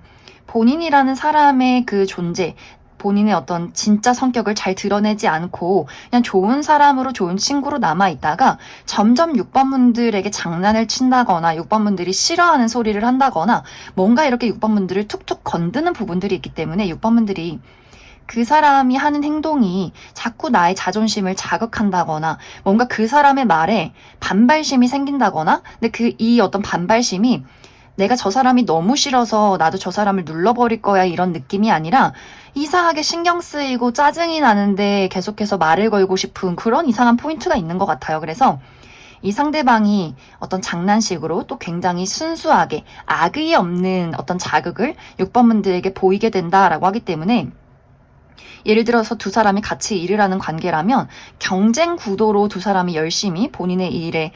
본인이라는 사람의 그 존재, 본인의 어떤 진짜 성격을 잘 드러내지 않고 그냥 좋은 사람으로, 좋은 친구로 남아있다가 점점 6번분들에게 장난을 친다거나 6번분들이 싫어하는 소리를 한다거나 뭔가 이렇게 6번분들을 툭툭 건드는 부분들이 있기 때문에 6번분들이 그 사람이 하는 행동이 자꾸 나의 자존심을 자극한다거나 뭔가 그 사람의 말에 반발심이 생긴다거나 근데 이 어떤 반발심이 내가 저 사람이 너무 싫어서 나도 저 사람을 눌러버릴 거야 이런 느낌이 아니라 이상하게 신경 쓰이고 짜증이 나는데 계속해서 말을 걸고 싶은 그런 이상한 포인트가 있는 것 같아요. 그래서 이 상대방이 어떤 장난식으로 또 굉장히 순수하게 악의 없는 어떤 자극을 6번 분들에게 보이게 된다라고 하기 때문에 예를 들어서 두 사람이 같이 일을 하는 관계라면 경쟁 구도로 두 사람이 열심히 본인의 일에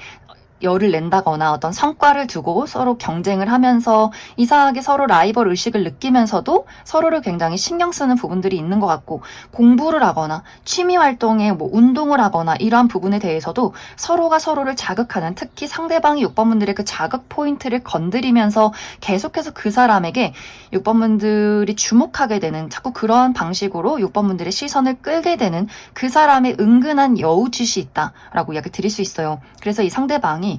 열을 낸다거나 어떤 성과를 두고 서로 경쟁을 하면서 이상하게 서로 라이벌 의식을 느끼면서도 서로를 굉장히 신경 쓰는 부분들이 있는 것 같고 공부를 하거나 취미 활동에 뭐 운동을 하거나 이러한 부분에 대해서도 서로가 서로를 자극하는 특히 상대방이 6번분들의 그 자극 포인트를 건드리면서 계속해서 그 사람에게 6번분들이 주목하게 되는 자꾸 그러한 방식으로 6번분들의 시선을 끌게 되는 그 사람의 은근한 여우짓이 있다라고 이야기 드릴 수 있어요. 그래서 이 상대방이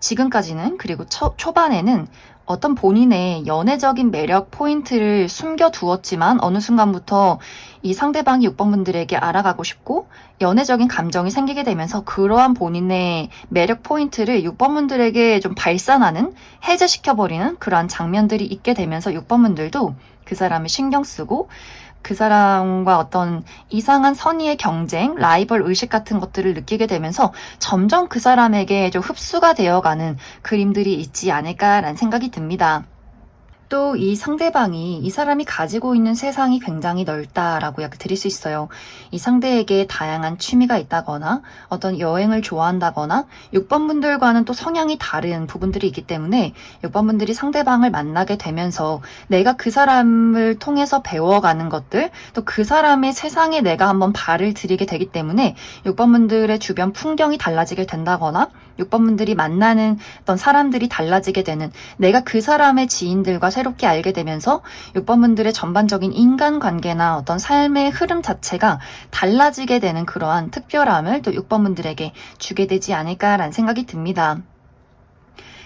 지금까지는 그리고 초반에는 어떤 본인의 연애적인 매력 포인트를 숨겨두었지만 어느 순간부터 이 상대방이 6번분들에게 알아가고 싶고 연애적인 감정이 생기게 되면서 그러한 본인의 매력 포인트를 6번분들에게 좀 발산하는 해제시켜버리는 그러한 장면들이 있게 되면서 6번분들도 그 사람을 신경 쓰고 그 사람과 어떤 이상한 선의의 경쟁, 라이벌 의식 같은 것들을 느끼게 되면서 점점 그 사람에게 좀 흡수가 되어가는 그림들이 있지 않을까라는 생각이 듭니다. 또 이 상대방이 이 사람이 가지고 있는 세상이 굉장히 넓다라고 이야기 드릴 수 있어요. 이 상대에게 다양한 취미가 있다거나 어떤 여행을 좋아한다거나 6번 분들과는 또 성향이 다른 부분들이 있기 때문에 6번 분들이 상대방을 만나게 되면서 내가 그 사람을 통해서 배워가는 것들 또 그 사람의 세상에 내가 한번 발을 들이게 되기 때문에 6번 분들의 주변 풍경이 달라지게 된다거나 6번 분들이 만나는 어떤 사람들이 달라지게 되는 내가 그 사람의 지인들과 새롭게 알게 되면서 6번 분들의 전반적인 인간관계나 어떤 삶의 흐름 자체가 달라지게 되는 그러한 특별함을 또 6번 분들에게 주게 되지 않을까라는 생각이 듭니다.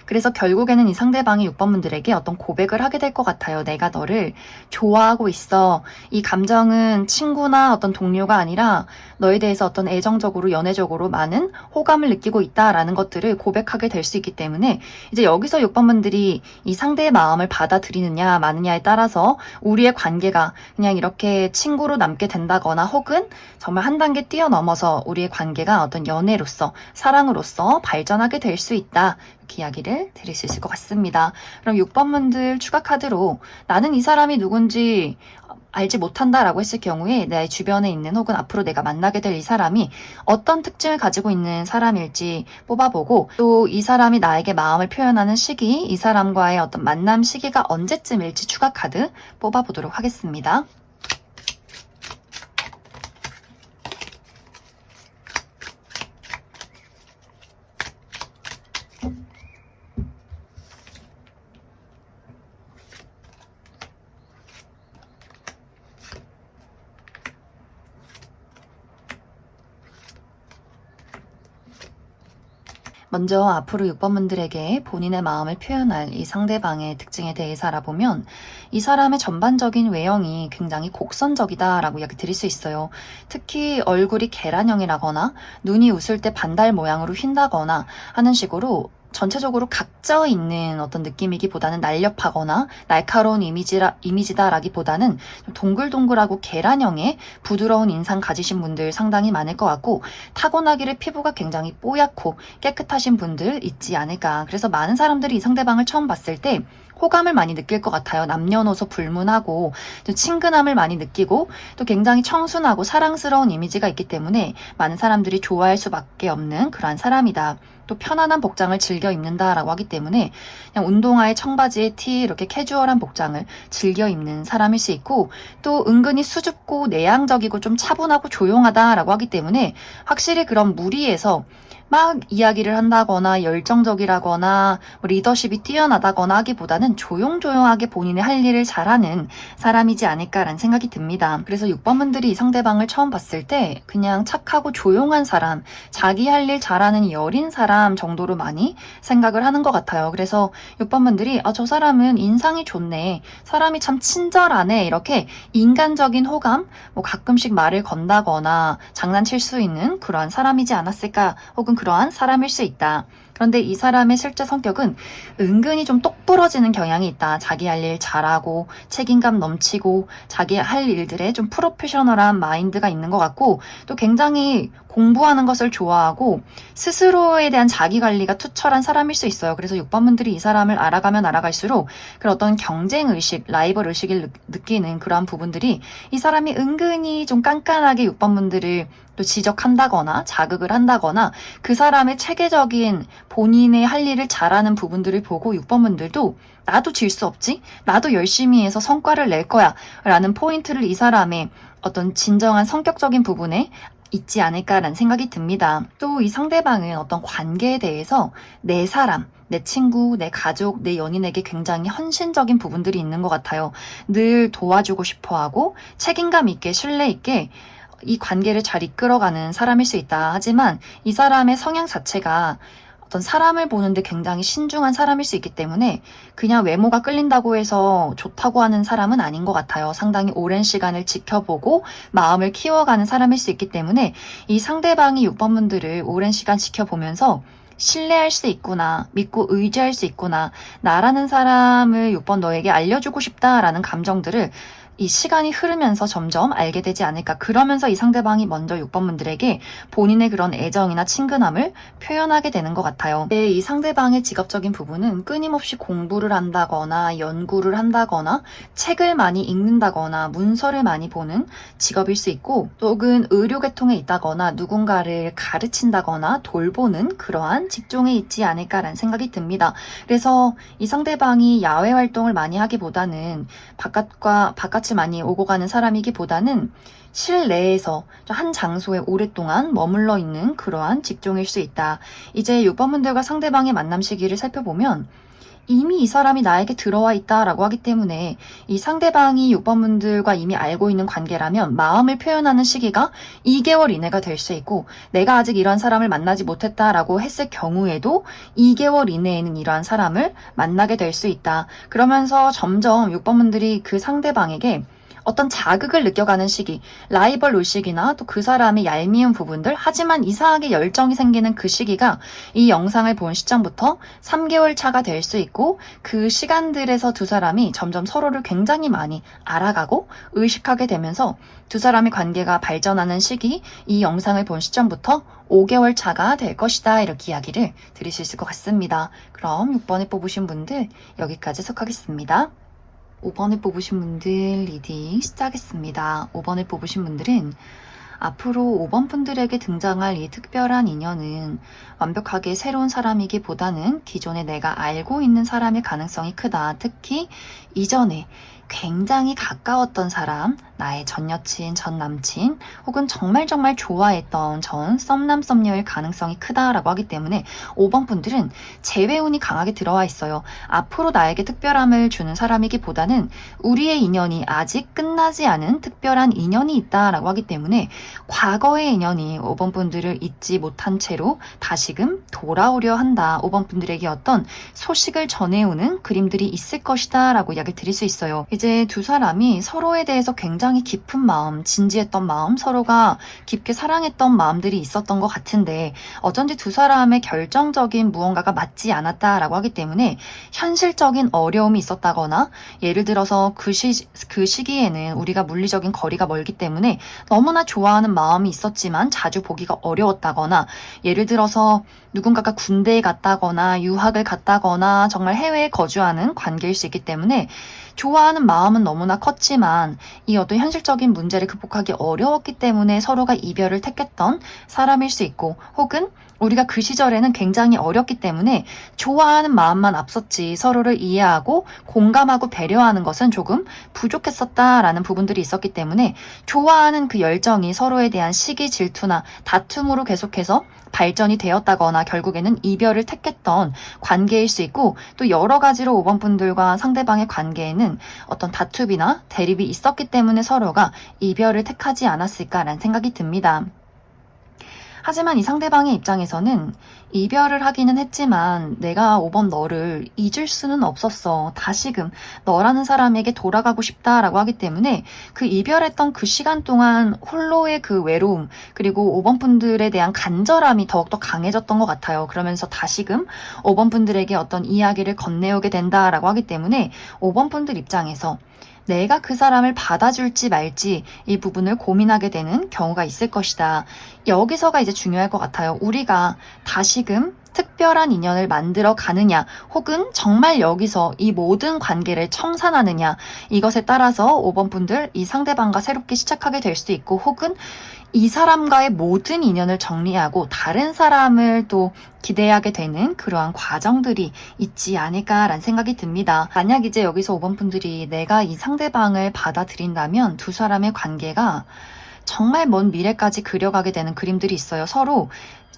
그래서 결국에는 이 상대방이 6번 분들에게 어떤 고백을 하게 될 것 같아요. 내가 너를 좋아하고 있어. 이 감정은 친구나 어떤 동료가 아니라 너에 대해서 어떤 애정적으로 연애적으로 많은 호감을 느끼고 있다라는 것들을 고백하게 될 수 있기 때문에 이제 여기서 6번 분들이 이 상대의 마음을 받아들이느냐 마느냐에 따라서 우리의 관계가 그냥 이렇게 친구로 남게 된다거나 혹은 정말 한 단계 뛰어넘어서 우리의 관계가 어떤 연애로서 사랑으로서 발전하게 될 수 있다. 이렇게 이야기를 드릴 수 있을 것 같습니다. 그럼 6번 분들 추가 카드로 나는 이 사람이 누군지 알지 못한다라고 했을 경우에 내 주변에 있는 혹은 앞으로 내가 만나게 될 이 사람이 어떤 특징을 가지고 있는 사람일지 뽑아보고 또 이 사람이 나에게 마음을 표현하는 시기, 이 사람과의 어떤 만남 시기가 언제쯤일지 추가 카드 뽑아보도록 하겠습니다. 먼저 앞으로 6번 분들에게 본인의 마음을 표현할 이 상대방의 특징에 대해서 알아보면 이 사람의 전반적인 외형이 굉장히 곡선적이다라고 이야기 드릴 수 있어요. 특히 얼굴이 계란형이라거나 눈이 웃을 때 반달 모양으로 휜다거나 하는 식으로 전체적으로 각져 있는 어떤 느낌이기보다는 날렵하거나 날카로운 이미지다라기보다는 동글동글하고 계란형의 부드러운 인상 가지신 분들 상당히 많을 것 같고 타고나기를 피부가 굉장히 뽀얗고 깨끗하신 분들 있지 않을까. 그래서 많은 사람들이 이 상대방을 처음 봤을 때 호감을 많이 느낄 것 같아요. 남녀노소 불문하고 또 친근함을 많이 느끼고 또 굉장히 청순하고 사랑스러운 이미지가 있기 때문에 많은 사람들이 좋아할 수밖에 없는 그러한 사람이다. 또 편안한 복장을 즐겨 입는다라고 하기 때문에 그냥 운동화에 청바지에 티 이렇게 캐주얼한 복장을 즐겨 입는 사람일 수 있고 또 은근히 수줍고 내향적이고 좀 차분하고 조용하다라고 하기 때문에 확실히 그런 무리에서 막 이야기를 한다거나 열정적이라거나 리더십이 뛰어나다거나 하기보다는 조용조용하게 본인의 할 일을 잘하는 사람이지 않을까라는 생각이 듭니다. 그래서 6번 분들이 이 상대방을 처음 봤을 때 그냥 착하고 조용한 사람, 자기 할 일 잘하는 여린 사람 사람 정도로 많이 생각을 하는 것 같아요. 그래서 6번 분들이 저 사람은 인상이 좋네, 사람이 참 친절하네, 이렇게 인간적인 호감, 뭐 가끔씩 말을 건다거나 장난칠 수 있는 그러한 사람이지 않았을까, 혹은 그러한 사람일 수 있다. 그런데 이 사람의 실제 성격은 은근히 좀 똑부러지는 경향이 있다. 자기 할 일 잘하고 책임감 넘치고 자기 할 일들에 좀 프로페셔널한 마인드가 있는 것 같고, 또 굉장히 공부하는 것을 좋아하고 스스로에 대한 자기관리가 투철한 사람일 수 있어요. 그래서 6번 분들이 이 사람을 알아가면 알아갈수록 그런 어떤 경쟁의식, 라이벌 의식을 느끼는 그러한 부분들이, 이 사람이 은근히 좀 깐깐하게 6번 분들을 또 지적한다거나 자극을 한다거나 그 사람의 체계적인 본인의 할 일을 잘하는 부분들을 보고 6번 분들도 나도 질 수 없지? 나도 열심히 해서 성과를 낼 거야 라는 포인트를 이 사람의 어떤 진정한 성격적인 부분에 있지 않을까라는 생각이 듭니다. 또 이 상대방은 어떤 관계에 대해서 내 사람, 내 친구, 내 가족, 내 연인에게 굉장히 헌신적인 부분들이 있는 것 같아요. 늘 도와주고 싶어하고 책임감 있게, 신뢰 있게 이 관계를 잘 이끌어가는 사람일 수 있다. 하지만 이 사람의 성향 자체가 어떤 사람을 보는데 굉장히 신중한 사람일 수 있기 때문에 그냥 외모가 끌린다고 해서 좋다고 하는 사람은 아닌 것 같아요. 상당히 오랜 시간을 지켜보고 마음을 키워가는 사람일 수 있기 때문에 이 상대방이 6번 분들을 오랜 시간 지켜보면서 신뢰할 수 있구나, 믿고 의지할 수 있구나, 나라는 사람을 6번 너에게 알려주고 싶다라는 감정들을 이 시간이 흐르면서 점점 알게 되지 않을까. 그러면서 이 상대방이 먼저 6번 분들에게 본인의 그런 애정이나 친근함을 표현하게 되는 것 같아요. 근데 이 상대방의 직업적인 부분은 끊임없이 공부를 한다거나 연구를 한다거나 책을 많이 읽는다거나 문서를 많이 보는 직업일 수 있고, 또 혹은 의료계통에 있다거나 누군가를 가르친다거나 돌보는 그러한 직종에 있지 않을까라는 생각이 듭니다. 그래서 이 상대방이 야외 활동을 많이 하기보다는 바깥을 많이 오고 가는 사람이기보다는 실내에서 한 장소에 오랫동안 머물러 있는 그러한 직종일 수 있다. 이제 6번 분들과 상대방의 만남 시기를 살펴보면 이미 이 사람이 나에게 들어와 있다라고 하기 때문에 이 상대방이 6번 분들과 이미 알고 있는 관계라면 마음을 표현하는 시기가 2개월 이내가 될 수 있고, 내가 아직 이러한 사람을 만나지 못했다라고 했을 경우에도 2개월 이내에는 이러한 사람을 만나게 될 수 있다. 그러면서 점점 6번 분들이 그 상대방에게 어떤 자극을 느껴가는 시기, 라이벌 의식이나 또 그 사람의 얄미운 부분들, 하지만 이상하게 열정이 생기는 그 시기가 이 영상을 본 시점부터 3개월 차가 될 수 있고, 그 시간들에서 두 사람이 점점 서로를 굉장히 많이 알아가고 의식하게 되면서 두 사람의 관계가 발전하는 시기, 이 영상을 본 시점부터 5개월 차가 될 것이다. 이렇게 이야기를 드릴 수 있을 것 같습니다. 그럼 6번에 뽑으신 분들 여기까지 해석하겠습니다. 5번을 뽑으신 분들 리딩 시작했습니다. 5번을 뽑으신 분들은 앞으로 5번 분들에게 등장할 이 특별한 인연은 완벽하게 새로운 사람이기보다는 기존에 내가 알고 있는 사람의 가능성이 크다. 특히 이전에 굉장히 가까웠던 사람, 나의 전 여친, 전 남친, 혹은 정말 좋아했던 전 썸남 썸녀일 가능성이 크다라고 하기 때문에 5번 분들은 재회운이 강하게 들어와 있어요. 앞으로 나에게 특별함을 주는 사람이기보다는 우리의 인연이 아직 끝나지 않은 특별한 인연이 있다라고 하기 때문에 과거의 인연이 5번 분들을 잊지 못한 채로 다시금 돌아오려 한다. 5번 분들에게 어떤 소식을 전해오는 그림들이 있을 것이다 라고 이야기를 드릴 수 있어요. 이제 두 사람이 서로에 대해서 굉장히 깊은 마음, 진지했던 마음, 서로가 깊게 사랑했던 마음들이 있었던 것 같은데 어쩐지 두 사람의 결정적인 무언가가 맞지 않았다라고 하기 때문에 현실적인 어려움이 있었다거나, 예를 들어서 그 시기에는 우리가 물리적인 거리가 멀기 때문에 너무나 좋아하는 마음이 있었지만 자주 보기가 어려웠다거나, 예를 들어서 누군가가 군대에 갔다거나 유학을 갔다거나 정말 해외에 거주하는 관계일 수 있기 때문에 좋아하는 마음은 너무나 컸지만 이 어떤 현실적인 문제를 극복하기 어려웠기 때문에 서로가 이별을 택했던 사람일 수 있고, 혹은 우리가 그 시절에는 굉장히 어렸기 때문에 좋아하는 마음만 앞섰지 서로를 이해하고 공감하고 배려하는 것은 조금 부족했었다라는 부분들이 있었기 때문에 좋아하는 그 열정이 서로에 대한 시기 질투나 다툼으로 계속해서 발전이 되었다거나 결국에는 이별을 택했던 관계일 수 있고, 또 여러 가지로 5번 분들과 상대방의 관계에는 어떤 다툼이나 대립이 있었기 때문에 서로가 이별을 택하지 않았을까라는 생각이 듭니다. 하지만 이 상대방의 입장에서는 이별을 하기는 했지만 내가 5번 너를 잊을 수는 없었어. 다시금 너라는 사람에게 돌아가고 싶다라고 하기 때문에 그 이별했던 그 시간 동안 홀로의 그 외로움, 그리고 5번 분들에 대한 간절함이 더욱더 강해졌던 것 같아요. 그러면서 다시금 5번 분들에게 어떤 이야기를 건네오게 된다라고 하기 때문에 5번 분들 입장에서 내가 그 사람을 받아줄지 말지 이 부분을 고민하게 되는 경우가 있을 것이다. 여기서가 이제 중요할 것 같아요. 우리가 다시금 특별한 인연을 만들어 가느냐, 혹은 정말 여기서 이 모든 관계를 청산하느냐, 이것에 따라서 5번 분들 이 상대방과 새롭게 시작하게 될 수도 있고, 혹은 이 사람과의 모든 인연을 정리하고 다른 사람을 또 기대하게 되는 그러한 과정들이 있지 않을까라는 생각이 듭니다. 만약 이제 여기서 5번 분들이 내가 이 상대방을 받아들인다면 두 사람의 관계가 정말 먼 미래까지 그려가게 되는 그림들이 있어요. 서로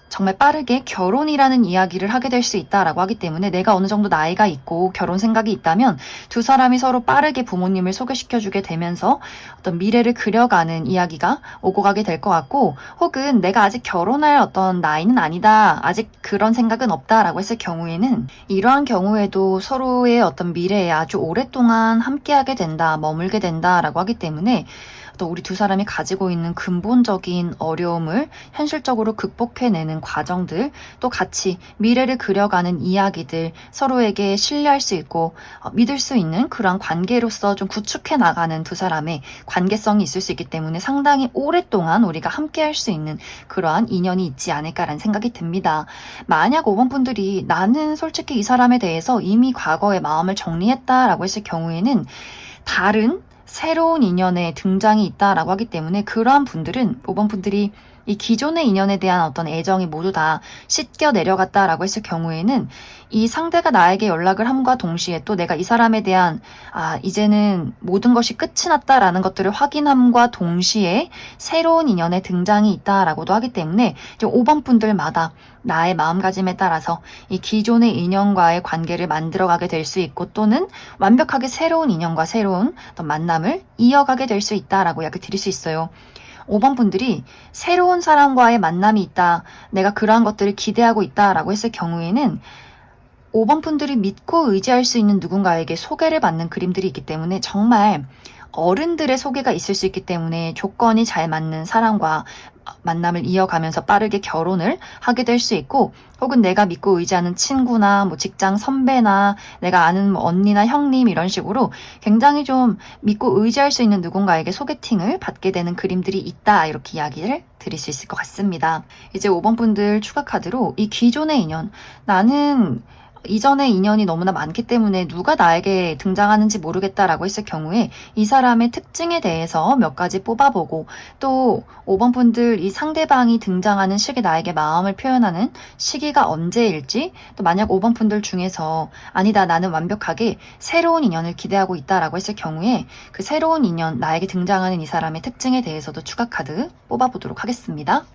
정말 빠르게 결혼이라는 이야기를 하게 될 수 있다라고 하기 때문에 내가 어느 정도 나이가 있고 결혼 생각이 있다면 두 사람이 서로 빠르게 부모님을 소개시켜주게 되면서 어떤 미래를 그려가는 이야기가 오고 가게 될 것 같고, 혹은 내가 아직 결혼할 어떤 나이는 아니다, 아직 그런 생각은 없다라고 했을 경우에는 이러한 경우에도 서로의 어떤 미래에 아주 오랫동안 함께하게 된다, 머물게 된다라고 하기 때문에 또 우리 두 사람이 가지고 있는 근본적인 어려움을 현실적으로 극복해내는 과정들, 또 같이 미래를 그려가는 이야기들, 서로에게 신뢰할 수 있고 믿을 수 있는 그런 관계로서 좀 구축해 나가는 두 사람의 관계성이 있을 수 있기 때문에 상당히 오랫동안 우리가 함께 할 수 있는 그러한 인연이 있지 않을까라는 생각이 듭니다. 만약 5번 분들이 나는 솔직히 이 사람에 대해서 이미 과거의 마음을 정리했다라고 했을 경우에는 다른 새로운 인연의 등장이 있다라고 하기 때문에 그러한 분들은 5번 분들이 이 기존의 인연에 대한 어떤 애정이 모두 다 씻겨 내려갔다라고 했을 경우에는 이 상대가 나에게 연락을 함과 동시에 또 내가 이 사람에 대한 이제는 모든 것이 끝이 났다라는 것들을 확인함과 동시에 새로운 인연의 등장이 있다라고도 하기 때문에 이제 5번 분들마다 나의 마음가짐에 따라서 이 기존의 인연과의 관계를 만들어가게 될 수 있고, 또는 완벽하게 새로운 인연과 새로운 어떤 만남을 이어가게 될 수 있다라고 이야기 드릴 수 있어요. 5번 분들이 새로운 사람과의 만남이 있다, 내가 그러한 것들을 기대하고 있다라고 했을 경우에는 5번 분들이 믿고 의지할 수 있는 누군가에게 소개를 받는 그림들이 있기 때문에 정말 어른들의 소개가 있을 수 있기 때문에 조건이 잘 맞는 사람과 만남을 이어가면서 빠르게 결혼을 하게 될 수 있고, 혹은 내가 믿고 의지하는 친구나 뭐 직장 선배나 내가 아는 뭐 언니나 형님 이런 식으로 굉장히 좀 믿고 의지할 수 있는 누군가에게 소개팅을 받게 되는 그림들이 있다, 이렇게 이야기를 드릴 수 있을 것 같습니다. 이제 5번 분들 추가 카드로 이 기존의 인연, 나는 이전의 인연이 너무나 많기 때문에 누가 나에게 등장하는지 모르겠다라고 했을 경우에 이 사람의 특징에 대해서 몇 가지 뽑아보고, 또 5번 분들 이 상대방이 등장하는 시기, 나에게 마음을 표현하는 시기가 언제일지, 또 만약 5번 분들 중에서 아니다, 나는 완벽하게 새로운 인연을 기대하고 있다라고 했을 경우에 그 새로운 인연, 나에게 등장하는 이 사람의 특징에 대해서도 추가 카드 뽑아보도록 하겠습니다.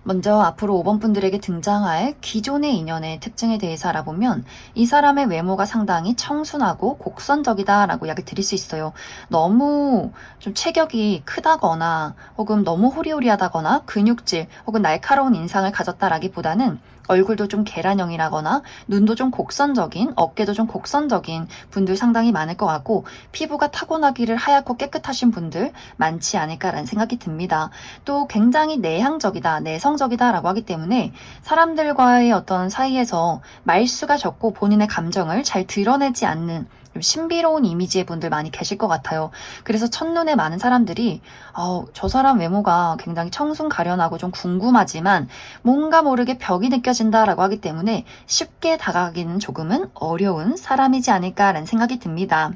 먼저 앞으로 5번 분들에게 등장할 기존의 인연의 특징에 대해서 알아보면 이 사람의 외모가 상당히 청순하고 곡선적이다라고 이야기 드릴 수 있어요. 너무 좀 체격이 크다거나 혹은 너무 호리호리하다거나 근육질 혹은 날카로운 인상을 가졌다라기보다는 얼굴도 좀 계란형이라거나 눈도 좀 곡선적인, 어깨도 좀 곡선적인 분들 상당히 많을 것 같고, 피부가 타고나기를 하얗고 깨끗하신 분들 많지 않을까라는 생각이 듭니다. 또 굉장히 내향적이다, 내성적이다라고 하기 때문에 사람들과의 어떤 사이에서 말수가 적고 본인의 감정을 잘 드러내지 않는 좀 신비로운 이미지의 분들 많이 계실 것 같아요. 그래서 첫눈에 많은 사람들이 저 사람 외모가 굉장히 청순 가련하고 좀 궁금하지만 뭔가 모르게 벽이 느껴진다라고 하기 때문에 쉽게 다가가기는 조금은 어려운 사람이지 않을까라는 생각이 듭니다.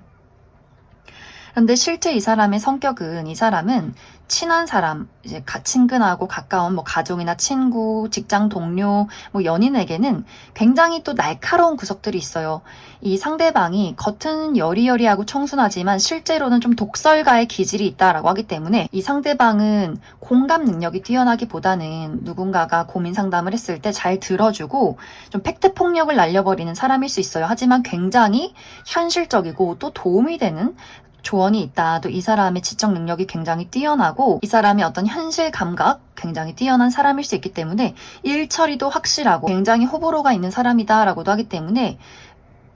그런데 실제 이 사람의 성격은 이 사람은 친한 사람, 이제 친근하고 가까운 뭐 가족이나 친구, 직장 동료, 뭐 연인에게는 굉장히 또 날카로운 구석들이 있어요. 이 상대방이 겉은 여리여리하고 청순하지만 실제로는 좀 독설가의 기질이 있다라고 하기 때문에 이 상대방은 공감 능력이 뛰어나기보다는 누군가가 고민 상담을 했을 때 잘 들어주고 좀 팩트 폭력을 날려버리는 사람일 수 있어요. 하지만 굉장히 현실적이고 또 도움이 되는 조언이 있다. 또 이 사람의 지적 능력이 굉장히 뛰어나고 이 사람의 어떤 현실 감각 굉장히 뛰어난 사람일 수 있기 때문에 일 처리도 확실하고 굉장히 호불호가 있는 사람이다 라고도 하기 때문에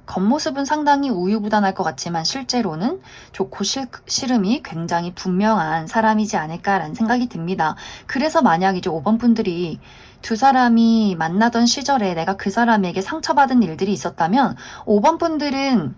겉모습은 상당히 우유부단할 것 같지만 실제로는 좋고 싫음이 굉장히 분명한 사람이지 않을까라는 생각이 듭니다. 그래서 만약 이제 5번 분들이 두 사람이 만나던 시절에 내가 그 사람에게 상처받은 일들이 있었다면 5번 분들은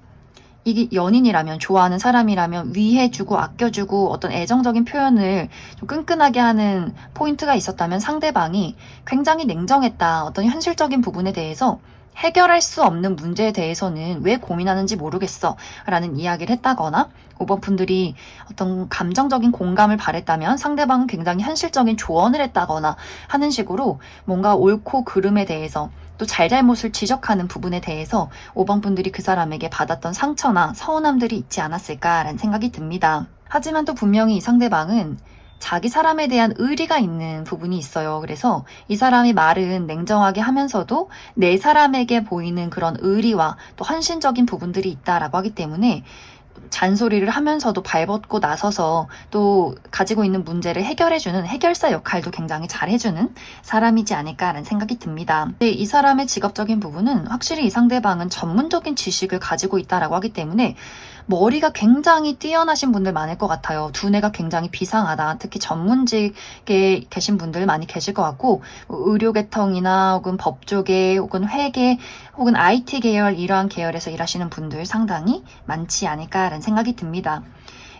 이게 연인이라면, 좋아하는 사람이라면 위해주고 아껴주고 어떤 애정적인 표현을 좀 끈끈하게 하는 포인트가 있었다면 상대방이 굉장히 냉정했다. 어떤 현실적인 부분에 대해서 해결할 수 없는 문제에 대해서는 왜 고민하는지 모르겠어 라는 이야기를 했다거나 5번 분들이 어떤 감정적인 공감을 바랬다면 상대방은 굉장히 현실적인 조언을 했다거나 하는 식으로 뭔가 옳고 그름에 대해서 또 잘잘못을 지적하는 부분에 대해서 5번 분들이 그 사람에게 받았던 상처나 서운함들이 있지 않았을까라는 생각이 듭니다. 하지만 또 분명히 이 상대방은 자기 사람에 대한 의리가 있는 부분이 있어요. 그래서 이 사람이 말은 냉정하게 하면서도 내 사람에게 보이는 그런 의리와 또 헌신적인 부분들이 있다라고 하기 때문에 잔소리를 하면서도 발벗고 나서서 또 가지고 있는 문제를 해결해주는 해결사 역할도 굉장히 잘해주는 사람이지 않을까라는 생각이 듭니다. 근데 이 사람의 직업적인 부분은 확실히 이 상대방은 전문적인 지식을 가지고 있다라고 하기 때문에 머리가 굉장히 뛰어나신 분들 많을 것 같아요. 두뇌가 굉장히 비상하다. 특히 전문직에 계신 분들 많이 계실 것 같고 의료계통이나 혹은 법조계 혹은 회계 혹은 IT 계열 이러한 계열에서 일하시는 분들 상당히 많지 않을까라는 생각이 듭니다.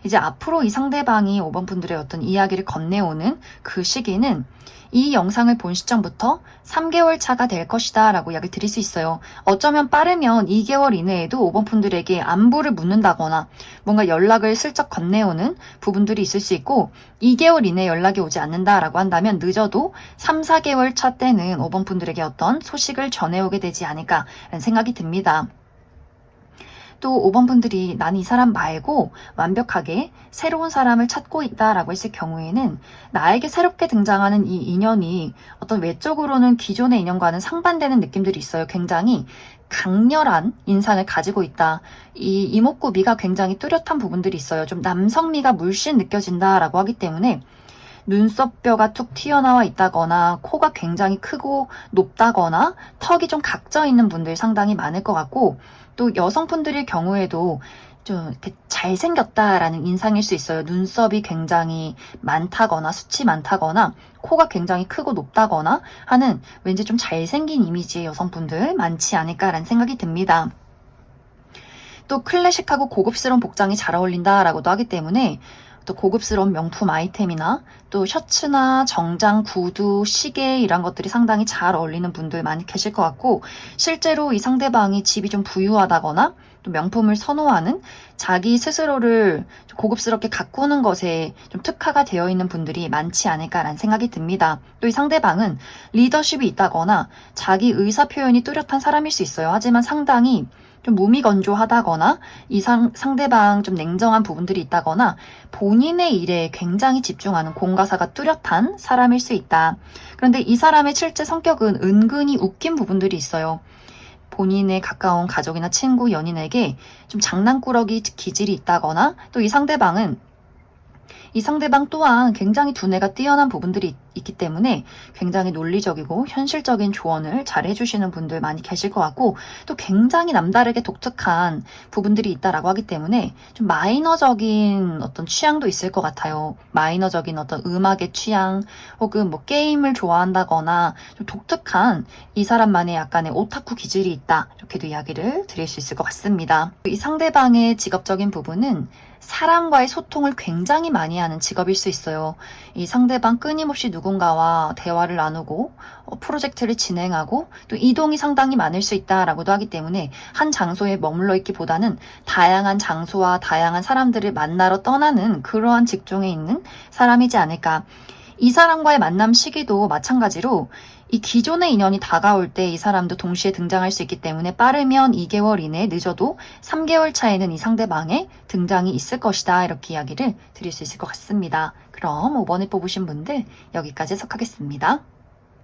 이제 앞으로 이 상대방이 5번 분들의 어떤 이야기를 건네오는 그 시기는 이 영상을 본 시점부터 3개월 차가 될 것이다 라고 이야기를 드릴 수 있어요. 어쩌면 빠르면 2개월 이내에도 5번 분들에게 안부를 묻는다거나 뭔가 연락을 슬쩍 건네오는 부분들이 있을 수 있고 2개월 이내에 연락이 오지 않는다라고 한다면 늦어도 3, 4개월 차 때는 5번 분들에게 어떤 소식을 전해오게 되지 않을까라는 생각이 듭니다. 또 5번 분들이 나는 이 사람 말고 완벽하게 새로운 사람을 찾고 있다라고 했을 경우에는 나에게 새롭게 등장하는 이 인연이 어떤 외적으로는 기존의 인연과는 상반되는 느낌들이 있어요. 굉장히 강렬한 인상을 가지고 있다. 이 이목구비가 굉장히 뚜렷한 부분들이 있어요. 좀 남성미가 물씬 느껴진다라고 하기 때문에 눈썹뼈가 툭 튀어나와 있다거나 코가 굉장히 크고 높다거나 턱이 좀 각져 있는 분들 상당히 많을 것 같고 또 여성분들의 경우에도 좀 이렇게 잘생겼다라는 인상일 수 있어요. 눈썹이 굉장히 많다거나 숱이 많다거나 코가 굉장히 크고 높다거나 하는 왠지 좀 잘생긴 이미지의 여성분들 많지 않을까라는 생각이 듭니다. 또 클래식하고 고급스러운 복장이 잘 어울린다라고도 하기 때문에 또 고급스러운 명품 아이템이나 또 셔츠나 정장, 구두, 시계 이런 것들이 상당히 잘 어울리는 분들 많이 계실 것 같고 실제로 이 상대방이 집이 좀 부유하다거나 또 명품을 선호하는 자기 스스로를 고급스럽게 가꾸는 것에 좀 특화가 되어 있는 분들이 많지 않을까라는 생각이 듭니다. 또 이 상대방은 리더십이 있다거나 자기 의사 표현이 뚜렷한 사람일 수 있어요. 하지만 상당히 좀 무미건조하다거나 상대방 좀 냉정한 부분들이 있다거나 본인의 일에 굉장히 집중하는 공과사가 뚜렷한 사람일 수 있다. 그런데 이 사람의 실제 성격은 은근히 웃긴 부분들이 있어요. 본인의 가까운 가족이나 친구, 연인에게 좀 장난꾸러기 기질이 있다거나 또 이 상대방 또한 굉장히 두뇌가 뛰어난 부분들이 있기 때문에 굉장히 논리적이고 현실적인 조언을 잘 해주시는 분들 많이 계실 것 같고 또 굉장히 남다르게 독특한 부분들이 있다라고 하기 때문에 좀 마이너적인 어떤 취향도 있을 것 같아요. 마이너적인 어떤 음악의 취향 혹은 뭐 게임을 좋아한다거나 좀 독특한 이 사람만의 약간의 오타쿠 기질이 있다 이렇게도 이야기를 드릴 수 있을 것 같습니다. 이 상대방의 직업적인 부분은 사람과의 소통을 굉장히 많이 하는 직업일 수 있어요. 이 상대방 끊임없이 누군가와 대화를 나누고 프로젝트를 진행하고 또 이동이 상당히 많을 수 있다라고도 하기 때문에 한 장소에 머물러 있기보다는 다양한 장소와 다양한 사람들을 만나러 떠나는 그러한 직종에 있는 사람이지 않을까. 이 사람과의 만남 시기도 마찬가지로 이 기존의 인연이 다가올 때 이 사람도 동시에 등장할 수 있기 때문에 빠르면 2개월 이내, 늦어도 3개월 차에는 이 상대방의 등장이 있을 것이다. 이렇게 이야기를 드릴 수 있을 것 같습니다. 그럼 5번을 뽑으신 분들 여기까지 해석하겠습니다.